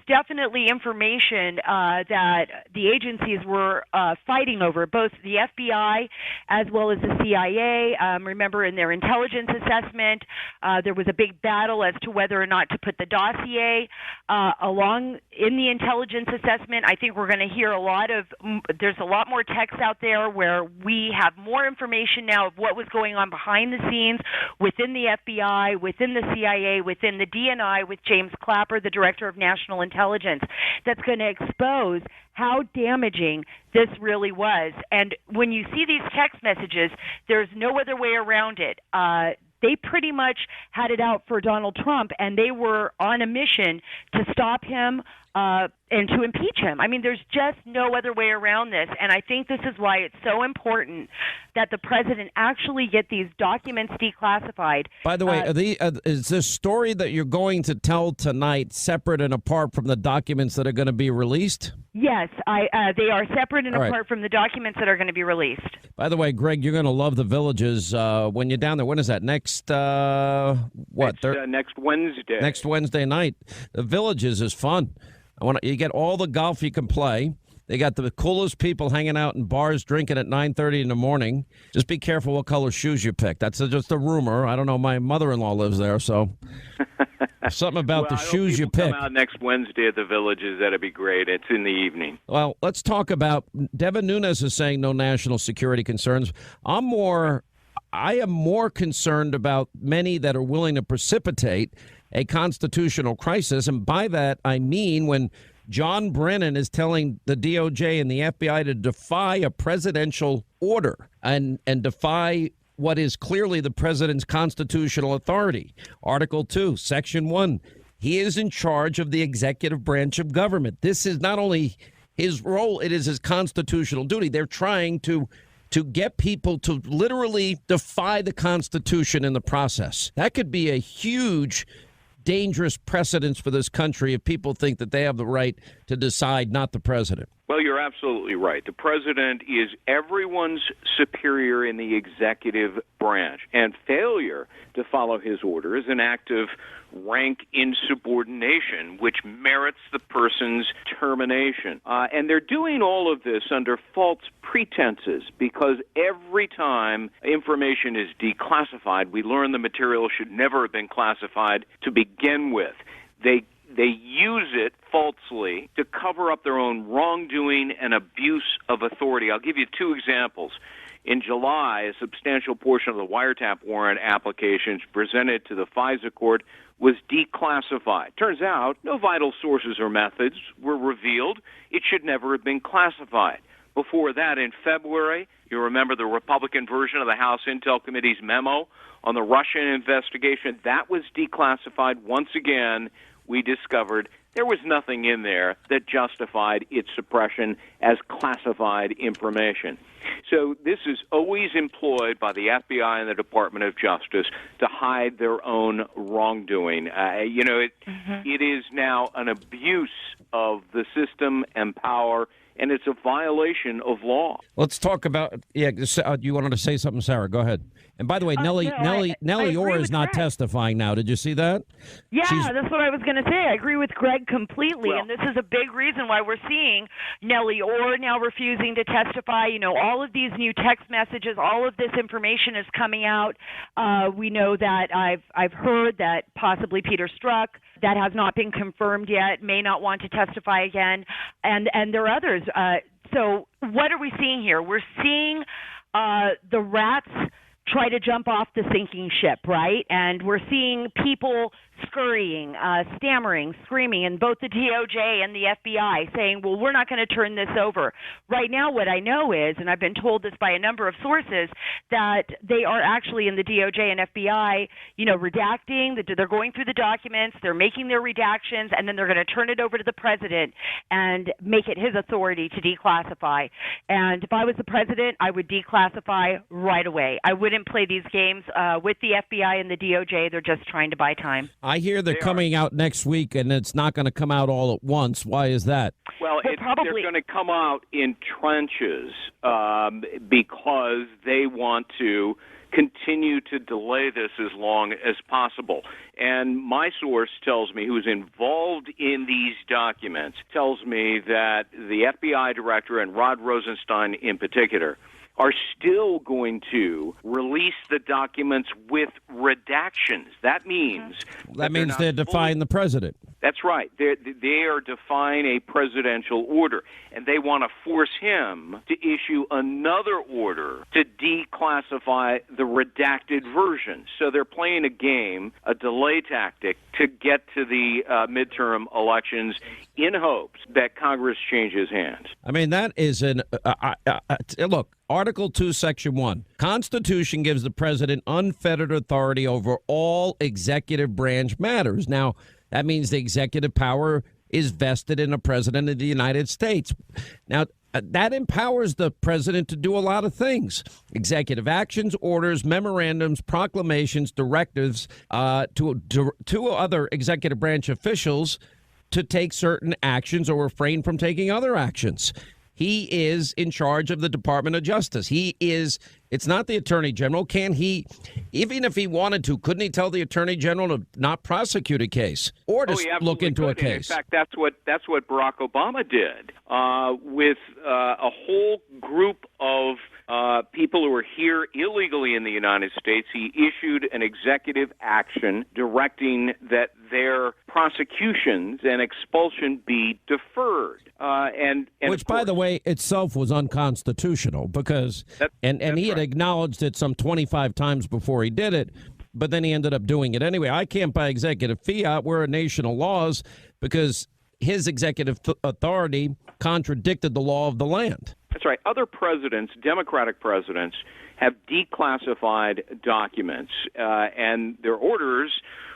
definitely information that the agencies were fighting over, both the FBI as well as the CIA. Remember, in their intelligence assessment, there was a big battle as to whether or not to put the dossier along in the intelligence assessment. I think we're going to hear there's a lot more text out there where we have more information now of what was going on behind the scenes within the FBI, within the CIA, within the DNI, with James Clapper, the Director of National Intelligence, that's going to expose how damaging this really was. And when you see these text messages, there's no other way around it. They pretty much had it out for Donald Trump, and they were on a mission to stop him and to impeach him. I mean, there's just no other way around this, and I think this is why it's so important that the president actually get these documents declassified. By the way, is this story that you're going to tell tonight separate and apart from the documents that are going to be released? Yes, they are separate and apart from the documents that are going to be released. By the way, Greg, you're going to love the Villages when you're down there. When is that? Next next Wednesday. Next Wednesday night. The Villages is fun. You get all the golf you can play. They got the coolest people hanging out in bars, drinking at 9:30 in the morning. Just be careful what color shoes you pick. That's just a rumor. I don't know. My mother-in-law lives there, so something about the shoes you pick. Come out next Wednesday at the Villages. That'd be great. It's in the evening. Well, let's talk about Devin Nunes is saying no national security concerns. I am more concerned about many that are willing to precipitate a constitutional crisis. And by that, I mean when John Brennan is telling the DOJ and the FBI to defy a presidential order and defy what is clearly the president's constitutional authority. Article 2, Section 1. He is in charge of the executive branch of government. This is not only his role, it is his constitutional duty. They're trying to get people to literally defy the Constitution in the process. That could be a huge, dangerous precedence for this country if people think that they have the right to decide, not the president. Well, you're absolutely right. The president is everyone's superior in the executive branch, and failure to follow his order is an act of rank insubordination, which merits the person's termination. And they're doing all of this under false pretenses, because every time information is declassified, we learn the material should never have been classified to begin with. They use it falsely to cover up their own wrongdoing and abuse of authority. I'll give you two examples. In July, a substantial portion of the wiretap warrant applications presented to the FISA court was declassified. Turns out no vital sources or methods were revealed. It should never have been classified. Before that, in February, you remember the Republican version of the House Intel Committee's memo on the Russian investigation. That was declassified. Once again, we discovered there was nothing in there that justified its suppression as classified information. So this is always employed by the FBI and the Department of Justice to hide their own wrongdoing. It is now an abuse of the system and power and it's a violation of law. Let's talk about, you wanted to say something, Sarah. Go ahead. And by the way, Nellie Orr is not testifying now. Did you see that? Yeah, that's what I was going to say. I agree with Greg completely, and this is a big reason why we're seeing Nellie Orr now refusing to testify. You know, all of these new text messages, all of this information is coming out. We know that I've heard that possibly Peter Strzok, that has not been confirmed yet, may not want to testify again, and there are others. So what are we seeing here? We're seeing the rats try to jump off the sinking ship, right? And we're seeing people scurrying, stammering, screaming, and both the DOJ and the FBI saying, well, we're not going to turn this over. Right now, what I know is, and I've been told this by a number of sources, that they are actually in the DOJ and FBI, redacting, they're going through the documents, they're making their redactions, and then they're going to turn it over to the president and make it his authority to declassify. And if I was the president, I would declassify right away. I wouldn't play these games with the FBI and the DOJ. They're just trying to buy time. I hear they're coming out next week, and it's not going to come out all at once. Why is that? Well, they're going to come out in trenches because they want to continue to delay this as long as possible. And my source tells me, who's involved in these documents, tells me that the FBI director and Rod Rosenstein in particular are still going to release the documents with redactions. That means they're defying the president. That's right. They are defying a presidential order, and they want to force him to issue another order to declassify the redacted version. So they're playing a game, a delay tactic, to get to the midterm elections in hopes that Congress changes hands. I mean, that is look, Article 2, Section 1. Constitution gives the president unfettered authority over all executive branch matters. Now, that means the executive power is vested in a president of the United States. Now, that empowers the president to do a lot of things. Executive actions, orders, memorandums, proclamations, directives to other executive branch officials to take certain actions or refrain from taking other actions. He is in charge of the Department of Justice. It's not the Attorney General. Can he, even if he wanted to, couldn't he tell the Attorney General to not prosecute a case or to look into a case? In fact, that's what Barack Obama did with a whole group of people who were here illegally in the United States. He issued an executive action directing that their prosecutions and expulsion be deferred. Which, by the way, itself was unconstitutional because, and he had acknowledged it some 25 times before he did it, but then he ended up doing it anyway. I can't buy executive fiat. We're a nation of laws because his executive authority contradicted the law of the land. That's right. Other presidents, Democratic presidents, have declassified documents, and their orders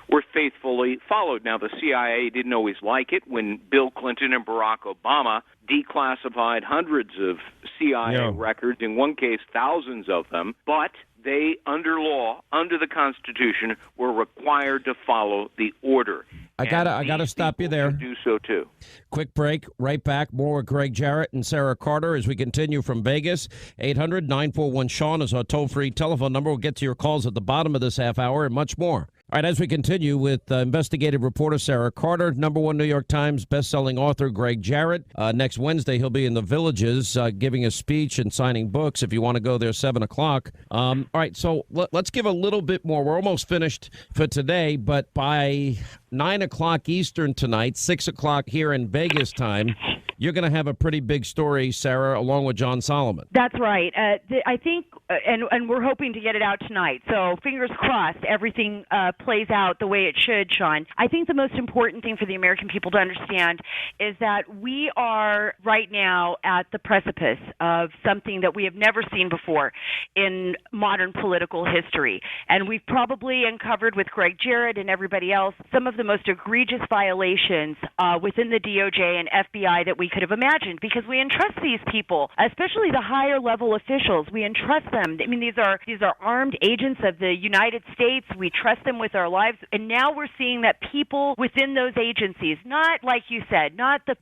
were faithfully followed. Now, the CIA didn't always like it when Bill Clinton and Barack Obama declassified hundreds of CIA records, in one case thousands of them, but they, under law, under the Constitution, were required to follow the order. I gotta stop you there. Do so too. Quick break. Right back. More with Greg Jarrett and Sarah Carter as we continue from Vegas. 800-941-SEAN is our toll-free telephone number. We'll get to your calls at the bottom of this half hour and much more. All right, as we continue with investigative reporter Sarah Carter, #1 New York Times bestselling author Greg Jarrett. Next Wednesday, he'll be in the Villages giving a speech and signing books if you want to go there, 7 o'clock. All right, so let's give a little bit more. We're almost finished for today, but by 9 o'clock Eastern tonight, 6 o'clock here in Vegas time, you're going to have a pretty big story, Sarah, along with John Solomon. That's right. I think, and we're hoping to get it out tonight. So fingers crossed, everything plays out the way it should, Sean. I think the most important thing for the American people to understand is that we are right now at the precipice of something that we have never seen before in modern political history. And we've probably uncovered with Greg Jarrett and everybody else some of the most egregious violations within the DOJ and FBI that we we could have imagined, because we entrust these people, especially the higher level officials. We entrust them. I mean, these are armed agents of the United States. We trust them with our lives, and now we're seeing that people within those agencies, not like you said, not the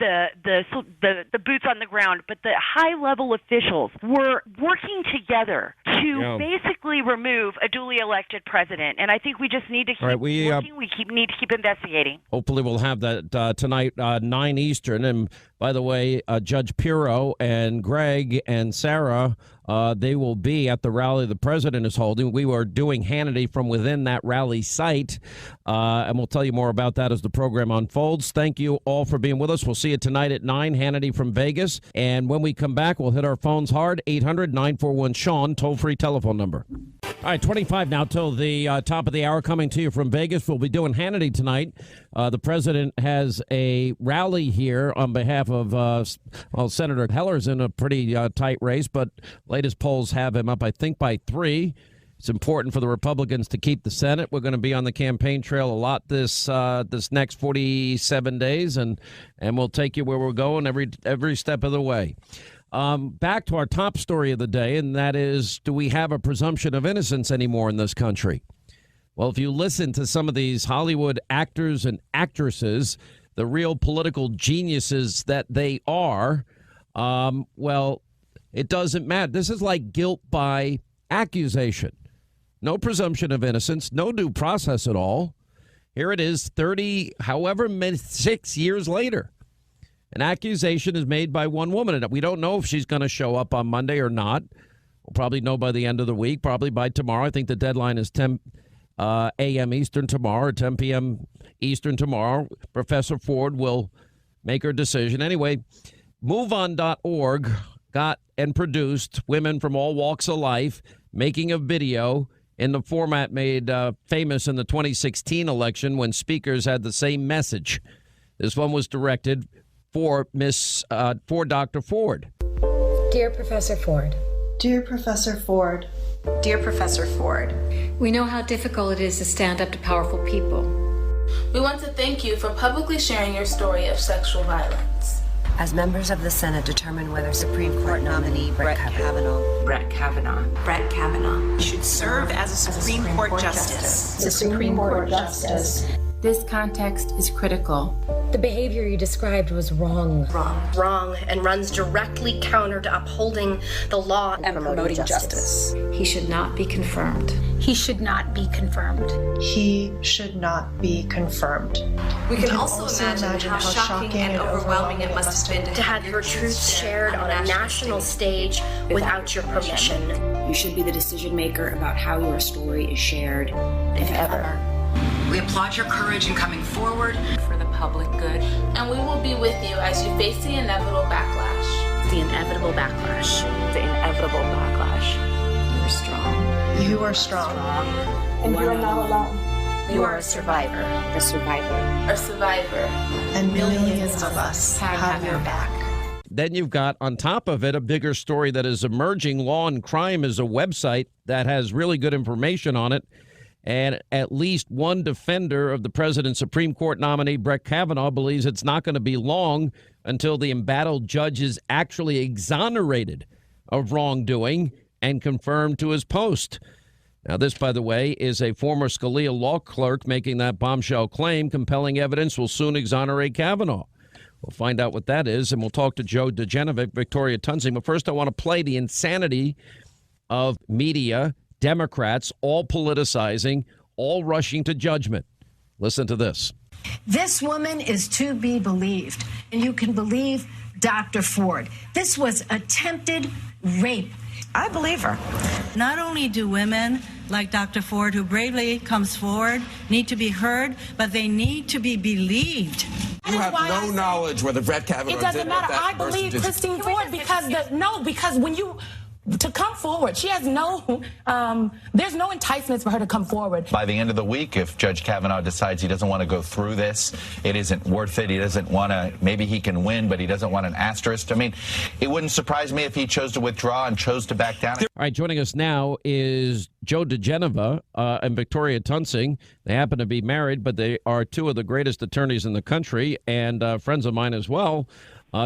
boots on the ground, but the high level officials were working together to basically remove a duly elected president. And I think we just need to keep looking. We need to keep investigating. Hopefully we'll have that tonight, 9 Eastern. And by the way, Judge Pirro and Greg and Sarah, they will be at the rally the president is holding. We were doing Hannity from within that rally site, and we'll tell you more about that as the program unfolds. Thank you all for being with us. We'll see you tonight at 9, Hannity from Vegas. And when we come back, we'll hit our phones hard, 800-941-SEAN, toll-free telephone number. All right, 25 now till the top of the hour, coming to you from Vegas. We'll be doing Hannity tonight. The president has a rally here on behalf of, Senator Heller's in a pretty tight race, but latest polls have him up, I think, by 3. It's important for the Republicans to keep the Senate. We're going to be on the campaign trail a lot this next 47 days, and we'll take you where we're going every step of the way. Back to our top story of the day, and that is, do we have a presumption of innocence anymore in this country? Well, if you listen to some of these Hollywood actors and actresses, the real political geniuses that they are, well, it doesn't matter. This is like guilt by accusation. No presumption of innocence, no due process at all. Here it is, 6 years later. An accusation is made by one woman, and we don't know if she's going to show up on Monday or not. We'll probably know by the end of the week, probably by tomorrow. I think the deadline is 10 a.m. Eastern tomorrow, or 10 p.m. Eastern tomorrow. Professor Ford will make her decision. Anyway, MoveOn.org got and produced women from all walks of life making a video in the format made famous in the 2016 election when speakers had the same message. This one was directed for Dr. Ford. Dear Professor Ford. Dear Professor Ford. Dear Professor Ford. We know how difficult it is to stand up to powerful people. We want to thank you for publicly sharing your story of sexual violence. As members of the Senate determine whether Supreme Court nominee Brett Kavanaugh should serve as a Supreme Court Justice. The Supreme Court Justice. This context is critical. The behavior you described was wrong. Wrong, and runs directly counter to upholding the law and promoting justice. He should not be confirmed. He should not be confirmed. He should not be confirmed. We can also imagine how shocking and overwhelming it must have been to have your truth shared on a national stage without your permission. You should be the decision maker about how your story is shared, if ever. We applaud your courage in coming forward For the public good. And we will be with you as you face the inevitable backlash. The inevitable backlash. The inevitable backlash. You are strong. You are strong. and you are not alone. You are a survivor. A survivor. A survivor. And millions of us have your back. Then you've got, on top of it, a bigger story that is emerging. Law and Crime is a website that has really good information on it. And at least one defender of the president's Supreme Court nominee, Brett Kavanaugh, believes it's not going to be long until the embattled judge is actually exonerated of wrongdoing and confirmed to his post. Now, this, by the way, is a former Scalia law clerk making that bombshell claim. Compelling evidence will soon exonerate Kavanaugh. We'll find out what that is, and we'll talk to Joe DeGenevieve, Victoria Tunsing. But first, I want to play the insanity of media, Democrats, all politicizing, all rushing to judgment. Listen to this. This woman is to be believed, and you can believe Dr. Ford. This was attempted rape. I believe her. Not only do women like Dr. Ford, who bravely comes forward, need to be heard, but they need to be believed. You have no knowledge whether Brett Kavanaugh. It doesn't matter. I believe Christine Ford because when you to come forward, she has no. There's no enticements for her to come forward. By the end of the week, if Judge Kavanaugh decides he doesn't want to go through this, it isn't worth it. He doesn't want to. Maybe he can win, but he doesn't want an asterisk. I mean, it wouldn't surprise me if he chose to withdraw and chose to back down. All right, joining us now is Joe DeGenevieve and Victoria Tunsing. They happen to be married, but they are two of the greatest attorneys in the country and friends of mine as well.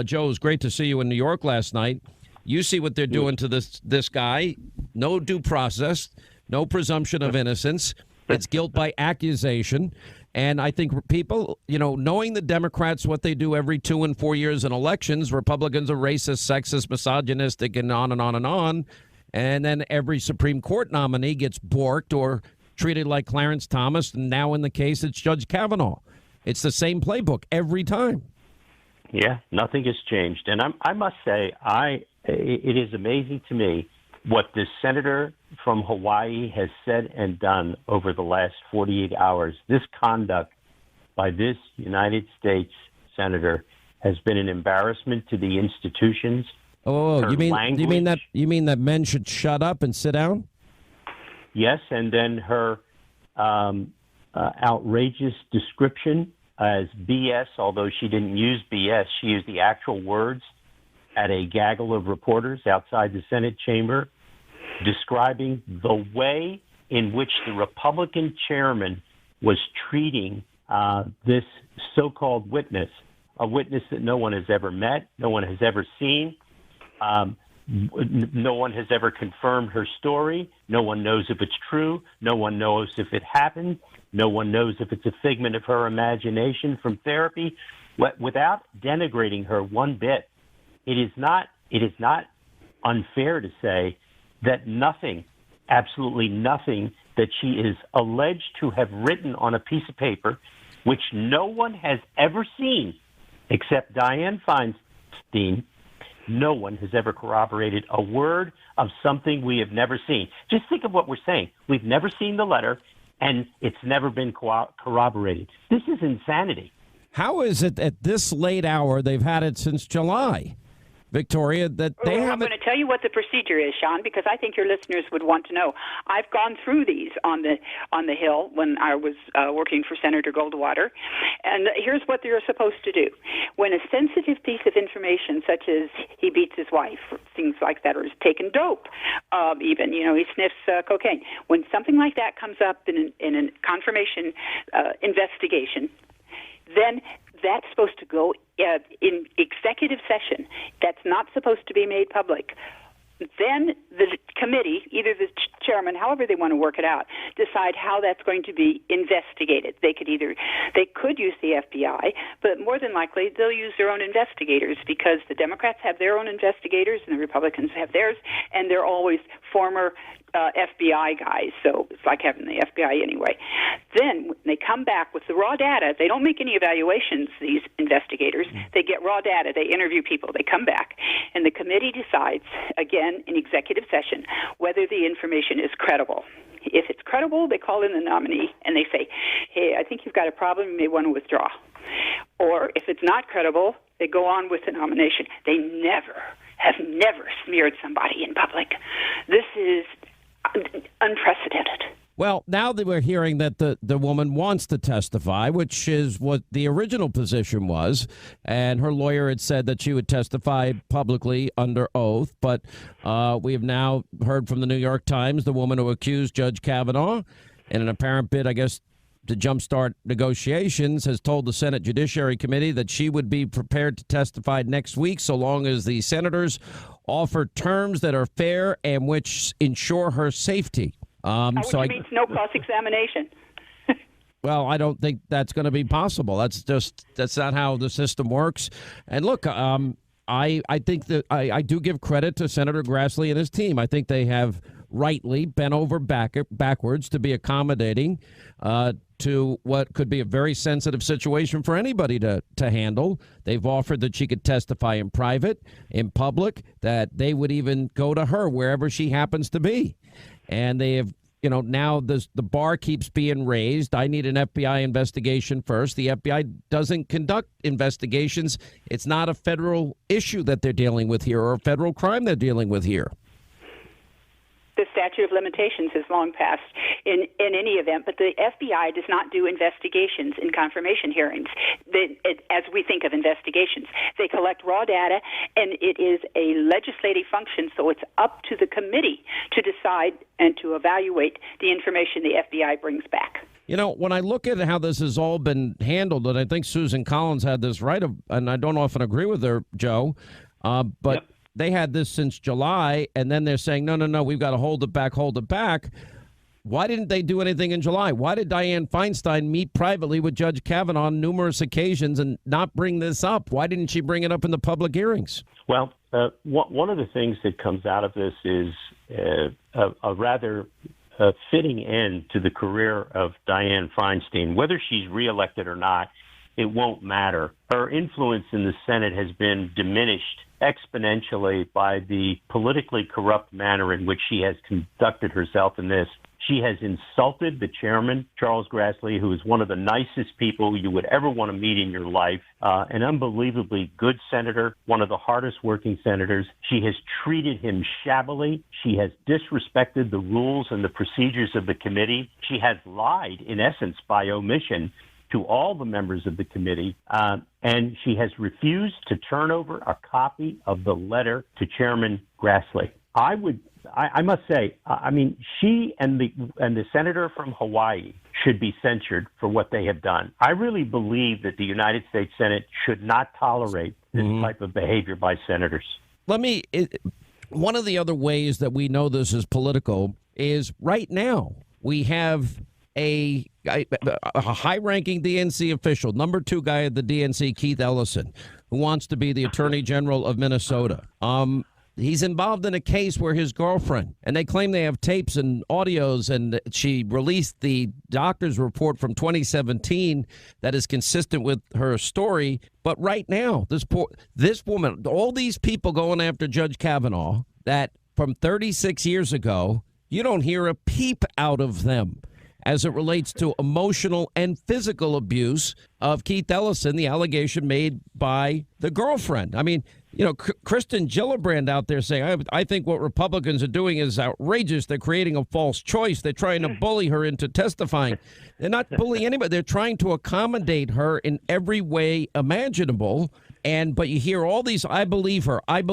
Joe, it was great to see you in New York last night. You see what they're doing to this guy. No due process, no presumption of innocence. It's guilt by accusation. And I think people, knowing the Democrats, what they do every 2 and 4 years in elections, Republicans are racist, sexist, misogynistic, and on and on and on. And then every Supreme Court nominee gets borked or treated like Clarence Thomas. And now in the case, it's Judge Kavanaugh. It's the same playbook every time. Yeah, nothing has changed. And I must say, it is amazing to me what this senator from Hawaii has said and done over the last 48 hours. This conduct by this United States senator has been an embarrassment to the institutions. You mean that men should shut up and sit down? Yes, and then her outrageous description as BS, although she didn't use BS, she used the actual words at a gaggle of reporters outside the Senate chamber, describing the way in which the Republican chairman was treating this so-called witness, a witness that no one has ever met, no one has ever seen. No one has ever confirmed her story. No one knows if it's true. No one knows if it happened. No one knows if it's a figment of her imagination from therapy. Without denigrating her one bit, it is not unfair to say that nothing, absolutely nothing, that she is alleged to have written on a piece of paper, which no one has ever seen except Dianne Feinstein. No one has ever corroborated a word of something we have never seen. Just think of what we're saying. We've never seen the letter, and it's never been corroborated. This is insanity. How is it at this late hour, they've had it since July, Victoria, that they haven't... I'm going to tell you what the procedure is, Sean, because I think your listeners would want to know. I've gone through these on the Hill when I was working for Senator Goldwater, and here's what they're supposed to do. When a sensitive piece of information, such as he beats his wife, or things like that, or has taken dope, even, he sniffs cocaine. When something like that comes up in a confirmation investigation, then that's supposed to go in executive session. That's not supposed to be made public. Then the committee, either the chairman, however they want to work it out, decide how that's going to be investigated. They could use the FBI, but more than likely they'll use their own investigators, because the Democrats have their own investigators and the Republicans have theirs, and they're always former FBI guys, so it's like having the FBI anyway. Then when they come back with the raw data, they don't make any evaluations, these investigators. They get raw data, they interview people, they come back, and the committee decides, again, in executive session, whether the information is credible. If it's credible, they call in the nominee and they say, hey, I think you've got a problem, you may want to withdraw. Or if it's not credible, they go on with the nomination. They have never smeared somebody in public. This is unprecedented. Well, now that we're hearing that the woman wants to testify, which is what the original position was, and her lawyer had said that she would testify publicly under oath, but we have now heard from the New York Times, the woman who accused Judge Kavanaugh in an apparent bid, I guess, to jumpstart negotiations, has told the Senate Judiciary Committee that she would be prepared to testify next week so long as the senators offer terms that are fair and which ensure her safety. Which means no cross-examination. Well, I don't think that's going to be possible. That's not how the system works. And look, I think that I do give credit to Senator Grassley and his team. I think they have rightly bent over backwards to be accommodating to what could be a very sensitive situation for anybody to handle. They've offered that she could testify in private, in public, that they would even go to her wherever she happens to be. And they have, now the bar keeps being raised. I need an FBI investigation first. The FBI doesn't conduct investigations. It's not a federal issue that they're dealing with here or a federal crime they're dealing with here. The statute of limitations has long passed in any event, but the FBI does not do investigations in confirmation hearings as we think of investigations. They collect raw data, and it is a legislative function, so it's up to the committee to decide and to evaluate the information the FBI brings back. You know, when I look at how this has all been handled, and I think Susan Collins had this right, and I don't often agree with her, Joe, but they had this since July, and then they're saying, no, we've got to hold it back. Why didn't they do anything in July? Why did Dianne Feinstein meet privately with Judge Kavanaugh on numerous occasions and not bring this up? Why didn't she bring it up in the public hearings? Well, one of the things that comes out of this is a rather fitting end to the career of Dianne Feinstein. Whether she's reelected or not, it won't matter. Her influence in the Senate has been diminished exponentially by the politically corrupt manner in which she has conducted herself in this. She has insulted the chairman, Charles Grassley, who is one of the nicest people you would ever want to meet in your life, an unbelievably good senator, one of the hardest working senators. She has treated him shabbily. She has disrespected the rules and the procedures of the committee. She has lied, in essence, by omission to all the members of the committee, and she has refused to turn over a copy of the letter to Chairman Grassley. I must say, I mean, she and the senator from Hawaii should be censured for what they have done. I really believe that the United States Senate should not tolerate this type of behavior by senators. One of the other ways that we know this is political is right now we have a high-ranking DNC official, number 2 guy at the DNC, Keith Ellison, who wants to be the Attorney General of Minnesota. He's involved in a case where his girlfriend, and they claim they have tapes and audios, and she released the doctor's report from 2017 that is consistent with her story. But right now, this woman, all these people going after Judge Kavanaugh that from 36 years ago, you don't hear a peep out of them as it relates to emotional and physical abuse of Keith Ellison, the allegation made by the girlfriend. I mean, you know, Kristen Gillibrand out there saying, I think what Republicans are doing is outrageous. They're creating a false choice. They're trying to bully her into testifying. They're not bullying anybody. They're trying to accommodate her in every way imaginable. But you hear all these, I believe her. And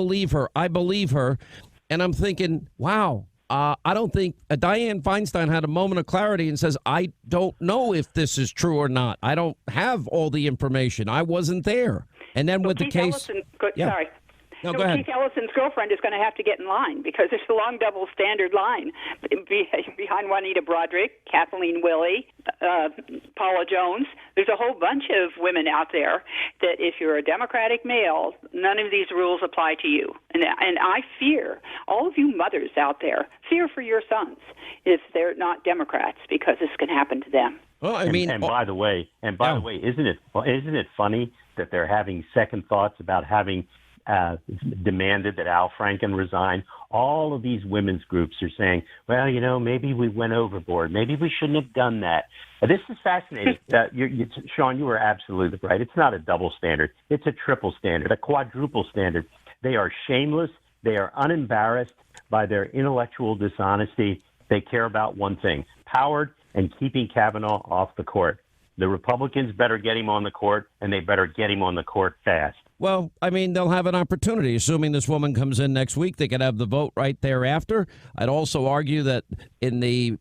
I'm thinking, wow. I don't think Dianne Feinstein had a moment of clarity and says, I don't know if this is true or not. I don't have all the information. I wasn't there. And then with the case. Ellison, yeah. Sorry. No, go ahead. Keith Ellison's girlfriend is going to have to get in line because it's the long double standard line behind Juanita Broderick, Kathleen Willey, Paula Jones. There's a whole bunch of women out there that if you're a Democratic male, none of these rules apply to you. And I fear, all of you mothers out there, fear for your sons if they're not Democrats because this can happen to them. Well, I mean, and by the way, isn't it funny that they're having second thoughts about having demanded that Al Franken resign? All of these women's groups are saying, well, you know, maybe we went overboard. Maybe we shouldn't have done that. This is fascinating. Sean, you were absolutely right. It's not a double standard. It's a triple standard, a quadruple standard. They are shameless. They are unembarrassed by their intellectual dishonesty. They care about one thing, power and keeping Kavanaugh off the court. The Republicans better get him on the court, and they better get him on the court fast. Well, I mean, they'll have an opportunity. Assuming this woman comes in next week, they could have the vote right thereafter. I'd also argue that in the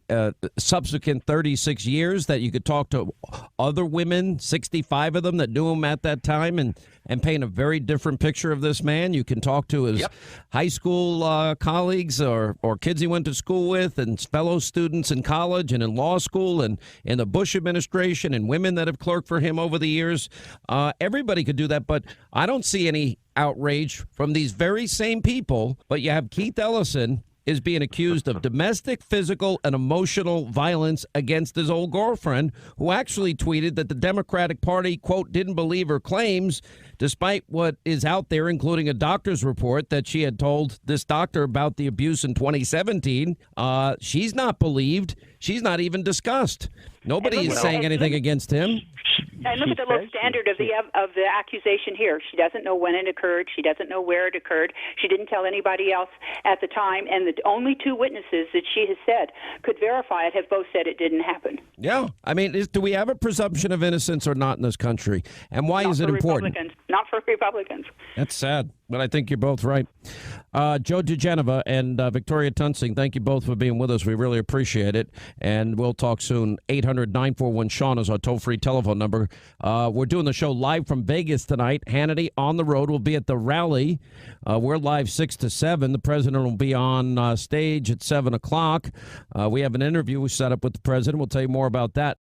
subsequent 36 years that you could talk to other women, 65 of them that knew him at that time and paint a very different picture of this man. You can talk to his high school colleagues or kids he went to school with and fellow students in college and in law school and in the Bush administration and women that have clerked for him over the years. Everybody could do that, but I don't see any outrage from these very same people. But you have Keith Ellison is being accused of domestic, physical, and emotional violence against his old girlfriend, who actually tweeted that the Democratic Party, quote, didn't believe her claims, despite what is out there, including a doctor's report that she had told this doctor about the abuse in 2017. She's not believed. She's not even discussed. Nobody is saying anything against him. And look at the low standard of the accusation here. She doesn't know when it occurred. She doesn't know where it occurred. She didn't tell anybody else at the time. And the only two witnesses that she has said could verify it have both said it didn't happen. Yeah. I mean, do we have a presumption of innocence or not in this country? And why is it important? Not for Republicans. That's sad, but I think you're both right. Joe DeGeneva and Victoria Tunsing, thank you both for being with us. We really appreciate it. And we'll talk soon. 800-941-SEAN is our toll-free telephone number. We're doing the show live from Vegas tonight. Hannity on the road. Will be at the rally. We're live 6 to 7. The president will be on stage at 7 o'clock. We have an interview we set up with the president. We'll tell you more about that